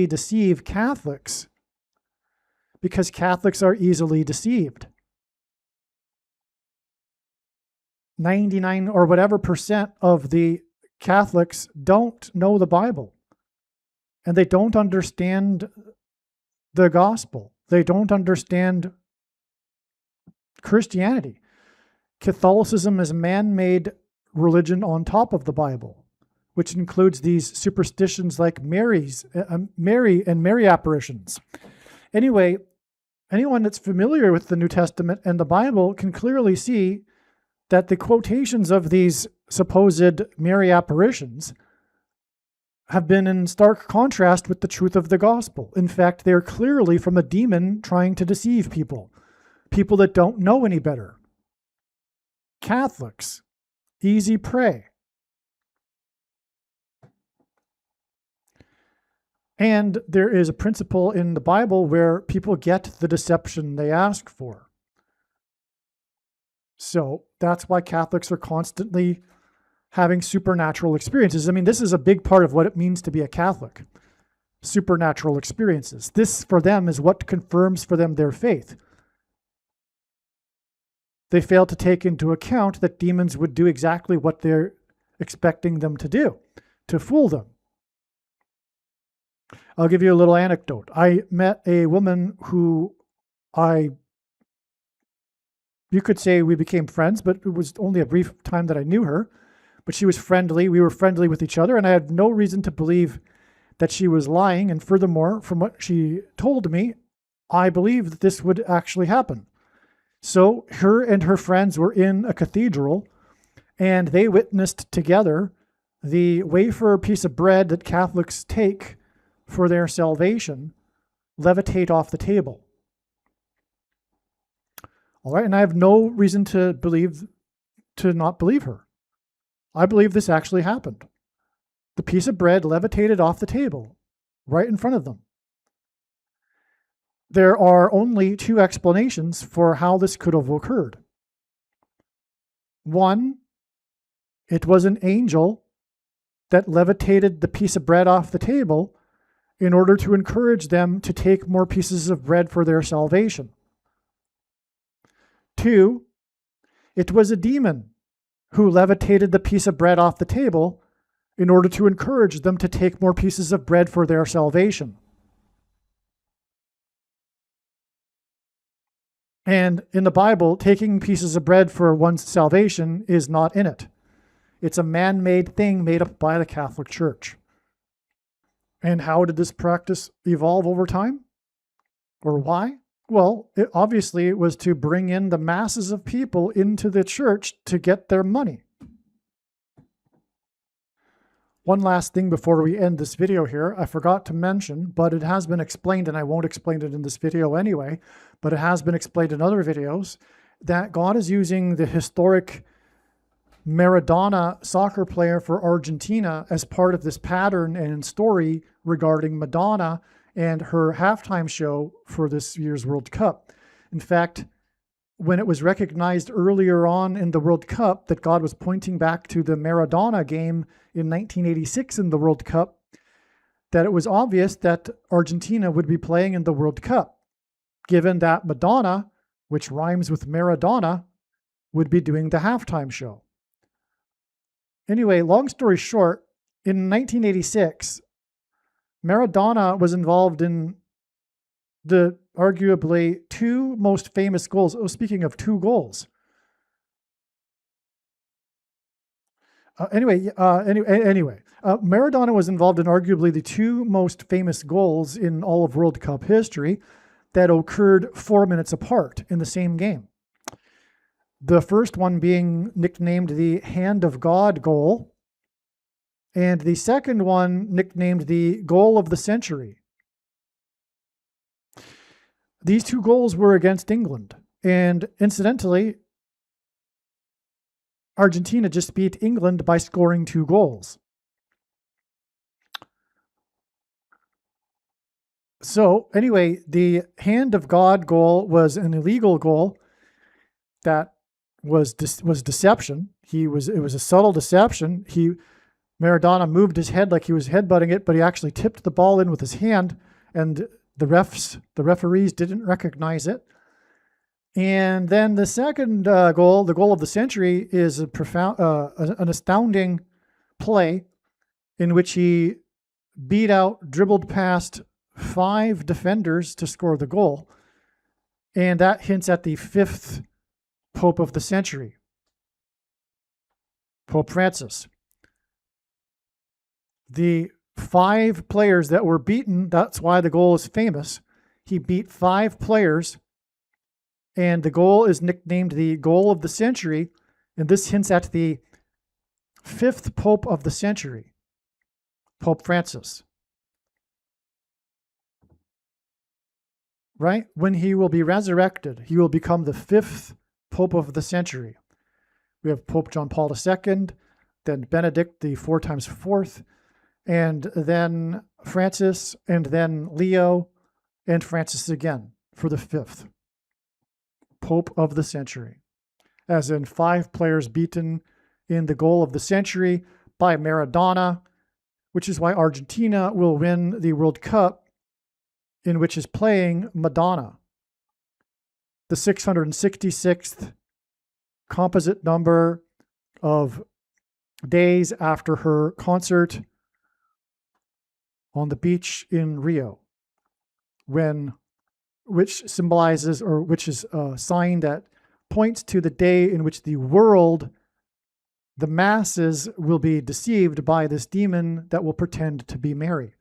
deceive Catholics because Catholics are easily deceived. 99 or whatever percent of the Catholics don't know the Bible, and they don't understand the gospel. They don't understand Christianity. Catholicism is man-made religion on top of the Bible, which includes these superstitions like Mary and Mary apparitions. Anyway, anyone that's familiar with the New Testament and the Bible can clearly see that the quotations of these supposed Mary apparitions have been in stark contrast with the truth of the gospel. In fact, they're clearly from a demon trying to deceive people that don't know any better. Catholics, easy prey. And there is a principle in the Bible where people get the deception they ask for. So that's why Catholics are constantly having supernatural experiences. I mean, this is a big part of what it means to be a Catholic. Supernatural experiences. This, for them, is what confirms for them their faith. They fail to take into account that demons would do exactly what they're expecting them to do, to fool them. I'll give you a little anecdote. I met a woman who you could say we became friends, but it was only a brief time that I knew her. But she was friendly. We were friendly with each other, and I had no reason to believe that she was lying. And furthermore, from what she told me, I believed that this would actually happen. So her and her friends were in a cathedral, and they witnessed together the wafer piece of bread that Catholics take for their salvation levitate off the table. All right, and I have no reason to not believe her. I believe this actually happened. The piece of bread levitated off the table right in front of them. There are only two explanations for how this could have occurred. One, it was an angel that levitated the piece of bread off the table in order to encourage them to take more pieces of bread for their salvation. Two, it was a demon who levitated the piece of bread off the table in order to encourage them to take more pieces of bread for their salvation. And in the Bible, taking pieces of bread for one's salvation is not in it. It's a man-made thing made up by the Catholic Church. And how did this practice evolve over time? Or why? Well, obviously it was to bring in the masses of people into the church to get their money. One last thing before we end this video here, I forgot to mention, but it has been explained, and I won't explain it in this video anyway, but it has been explained in other videos, that God is using the historic Maradona soccer player for Argentina as part of this pattern and story regarding Madonna and her halftime show for this year's World Cup. In fact, when it was recognized earlier on in the World Cup that God was pointing back to the Maradona game in 1986 in the World Cup, that it was obvious that Argentina would be playing in the World Cup, given that Madonna, which rhymes with Maradona, would be doing the halftime show. Anyway, long story short, in 1986, Maradona was involved in the arguably two most famous goals. Oh, speaking of two goals. Anyway, Maradona was involved in arguably the two most famous goals in all of World Cup history that occurred 4 minutes apart in the same game. The first one being nicknamed the Hand of God goal, and the second one nicknamed the Goal of the Century. These two goals were against England, and incidentally, Argentina just beat England by scoring 2 goals. So anyway, the Hand of God goal was an illegal goal that was deception. It was a subtle deception. Maradona moved his head like he was headbutting it, but he actually tipped the ball in with his hand, and the referees didn't recognize it. And then the second goal, the goal of the century, is an astounding play in which he dribbled past 5 defenders to score the goal. And that hints at the 5th Pope of the century, Pope Francis. The 5 players that were beaten, that's why the goal is famous. He beat 5 players, and the goal is nicknamed the Goal of the Century, and this hints at the 5th Pope of the century, Pope Francis. Right? When he will be resurrected, he will become the 5th Pope of the century. We have Pope John Paul II, then Benedict, the 4 times 4th, and then Francis, and then Leo, and Francis again for the 5th Pope of the century. As in 5 players beaten in the Goal of the Century by Maradona, which is why Argentina will win the World Cup, in which is playing Madonna. The 666th composite number of days after her concert on the beach in Rio, which symbolizes, or which is a sign that points to the day in which the world, the masses, will be deceived by this demon that will pretend to be Mary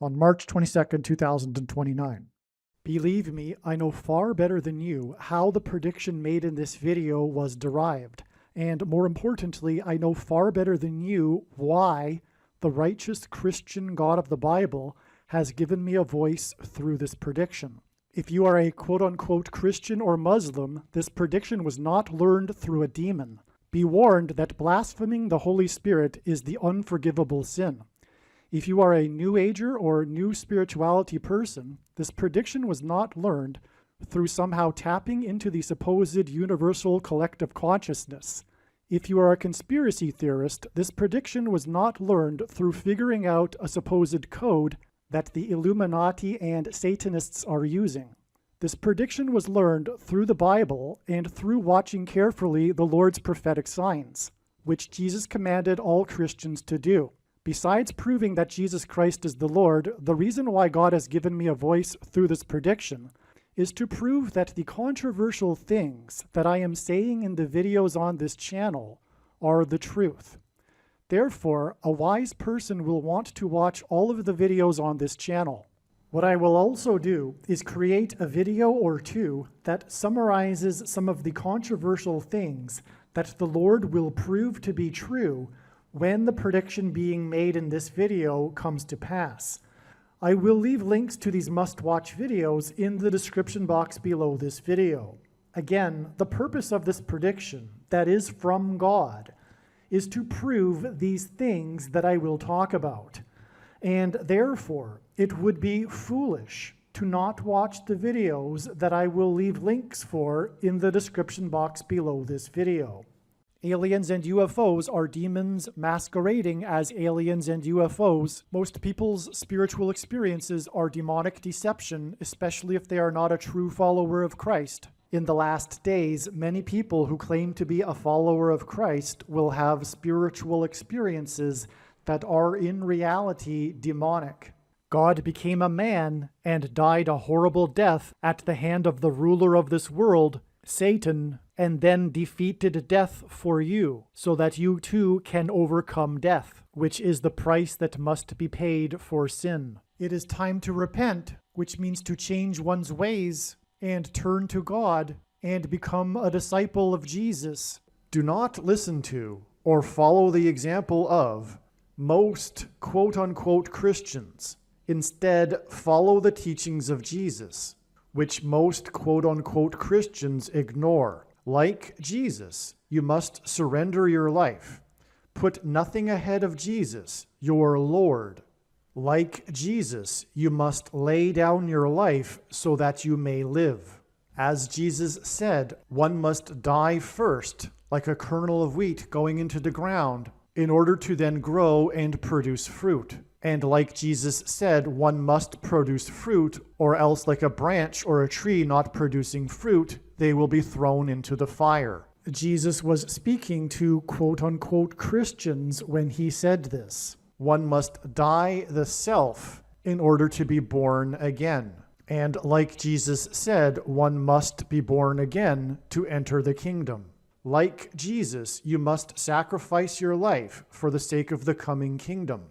on March 22nd, 2029. Believe me, I know far better than you how the prediction made in this video was derived. And more importantly, I know far better than you why the righteous Christian God of the Bible has given me a voice through this prediction. If you are a quote-unquote Christian or Muslim, this prediction was not learned through a demon. Be warned that blaspheming the Holy Spirit is the unforgivable sin. If you are a New Ager or New Spirituality person, this prediction was not learned through somehow tapping into the supposed universal collective consciousness. If you are a conspiracy theorist, this prediction was not learned through figuring out a supposed code that the Illuminati and Satanists are using. This prediction was learned through the Bible and through watching carefully the Lord's prophetic signs, which Jesus commanded all Christians to do. Besides proving that Jesus Christ is the Lord, the reason why God has given me a voice through this prediction is to prove that the controversial things that I am saying in the videos on this channel are the truth. Therefore, a wise person will want to watch all of the videos on this channel. What I will also do is create a video or two that summarizes some of the controversial things that the Lord will prove to be true when the prediction being made in this video comes to pass. I will leave links to these must-watch videos in the description box below this video. Again, the purpose of this prediction, that is from God, is to prove these things that I will talk about. And therefore, it would be foolish to not watch the videos that I will leave links for in the description box below this video. Aliens and UFOs are demons masquerading as aliens and UFOs. Most people's spiritual experiences are demonic deception, especially if they are not a true follower of Christ. In the last days, many people who claim to be a follower of Christ will have spiritual experiences that are in reality demonic. God became a man and died a horrible death at the hand of the ruler of this world, Satan, and then defeated death for you, so that you too can overcome death, which is the price that must be paid for sin. It is time to repent, which means to change one's ways and turn to God and become a disciple of Jesus. Do not listen to or follow the example of most quote-unquote Christians. Instead, follow the teachings of Jesus, which most quote-unquote Christians ignore. Like Jesus, you must surrender your life. Put nothing ahead of Jesus, your Lord. Like Jesus, you must lay down your life so that you may live. As Jesus said, one must die first, like a kernel of wheat going into the ground, in order to then grow and produce fruit. And like Jesus said, one must produce fruit, or else like a branch or a tree not producing fruit, they will be thrown into the fire. Jesus was speaking to quote-unquote Christians when he said this. One must die the self in order to be born again. And like Jesus said, one must be born again to enter the kingdom. Like Jesus, you must sacrifice your life for the sake of the coming kingdom.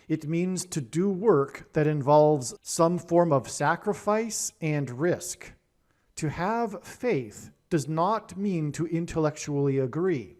It means to do work that involves some form of sacrifice and risk. To have faith does not mean to intellectually agree.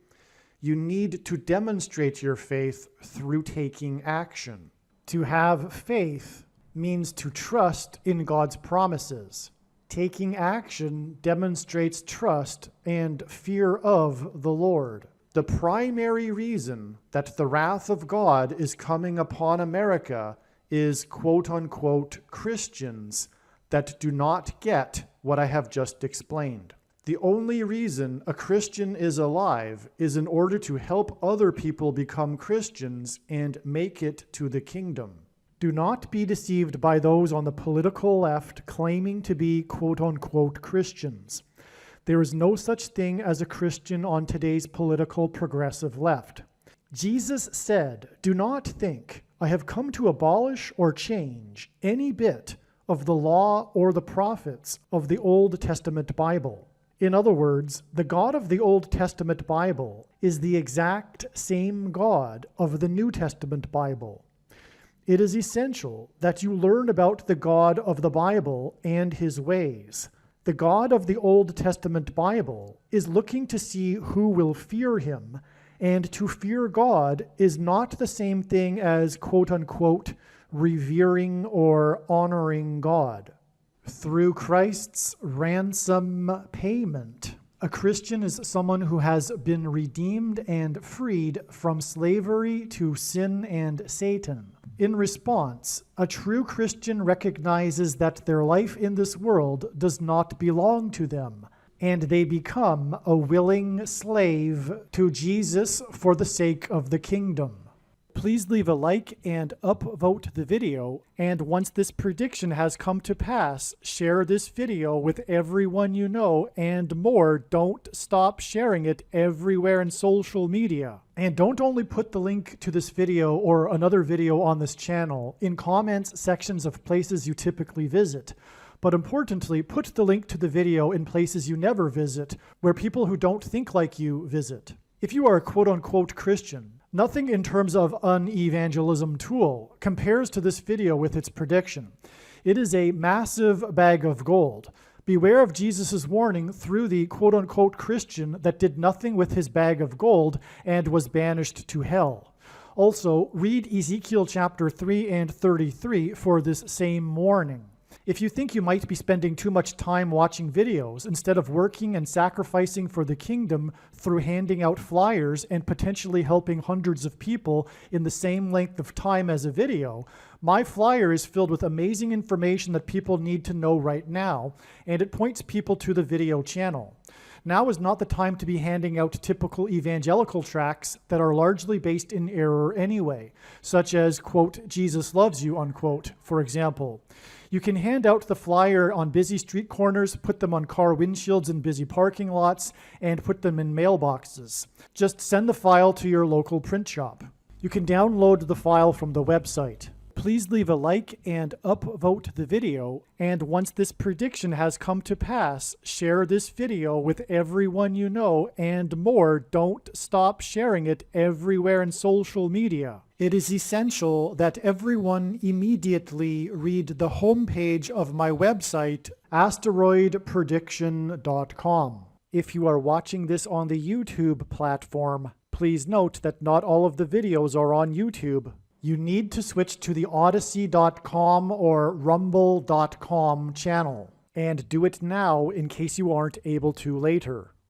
You need to demonstrate your faith through taking action. To have faith means to trust in God's promises. Taking action demonstrates trust and fear of the Lord. The primary reason that the wrath of God is coming upon America is quote-unquote Christians that do not get what I have just explained. The only reason a Christian is alive is in order to help other people become Christians and make it to the kingdom. Do not be deceived by those on the political left claiming to be quote-unquote Christians. There is no such thing as a Christian on today's political progressive left. Jesus said, "Do not think I have come to abolish or change any bit of the law or the prophets of the Old Testament Bible. In other words, the God of the Old Testament Bible is the exact same God of the New Testament Bible. It is essential that you learn about the God of the Bible and his ways. The God of the Old Testament Bible is looking to see who will fear him, and to fear God is not the same thing as quote-unquote revering or honoring God. Through Christ's ransom payment, a Christian is someone who has been redeemed and freed from slavery to sin and Satan. In response, a true Christian recognizes that their life in this world does not belong to them, and they become a willing slave to Jesus for the sake of the kingdom. Please leave a like and upvote the video, and once this prediction has come to pass, share this video with everyone you know, and more, don't stop sharing it everywhere in social media. And don't only put the link to this video or another video on this channel in comments sections of places you typically visit, but importantly, put the link to the video in places you never visit, where people who don't think like you visit. If you are a quote-unquote Christian, nothing in terms of an evangelism tool compares to this video with its prediction. It is a massive bag of gold. Beware of Jesus' warning through the quote-unquote Christian that did nothing with his bag of gold and was banished to hell. Also, read Ezekiel chapter 3 and 33 for this same warning. If you think you might be spending too much time watching videos instead of working and sacrificing for the kingdom through handing out flyers and potentially helping hundreds of people in the same length of time as a video, my flyer is filled with amazing information that people need to know right now, and it points people to the video channel. Now is not the time to be handing out typical evangelical tracts that are largely based in error anyway, such as, quote, Jesus loves you, unquote, for example. You can hand out the flyer on busy street corners, put them on car windshields in busy parking lots, and put them in mailboxes. Just send the file to your local print shop. You can download the file from the website. Please leave a like and upvote the video, and once this prediction has come to pass, share this video with everyone you know, and more, don't stop sharing it everywhere in social media. It is essential that everyone immediately read the homepage of my website, asteroidprediction.com. If you are watching this on the YouTube platform, please note that not all of the videos are on YouTube. You need to switch to the Odyssey.com or Rumble.com channel, and do it now in case you aren't able to later.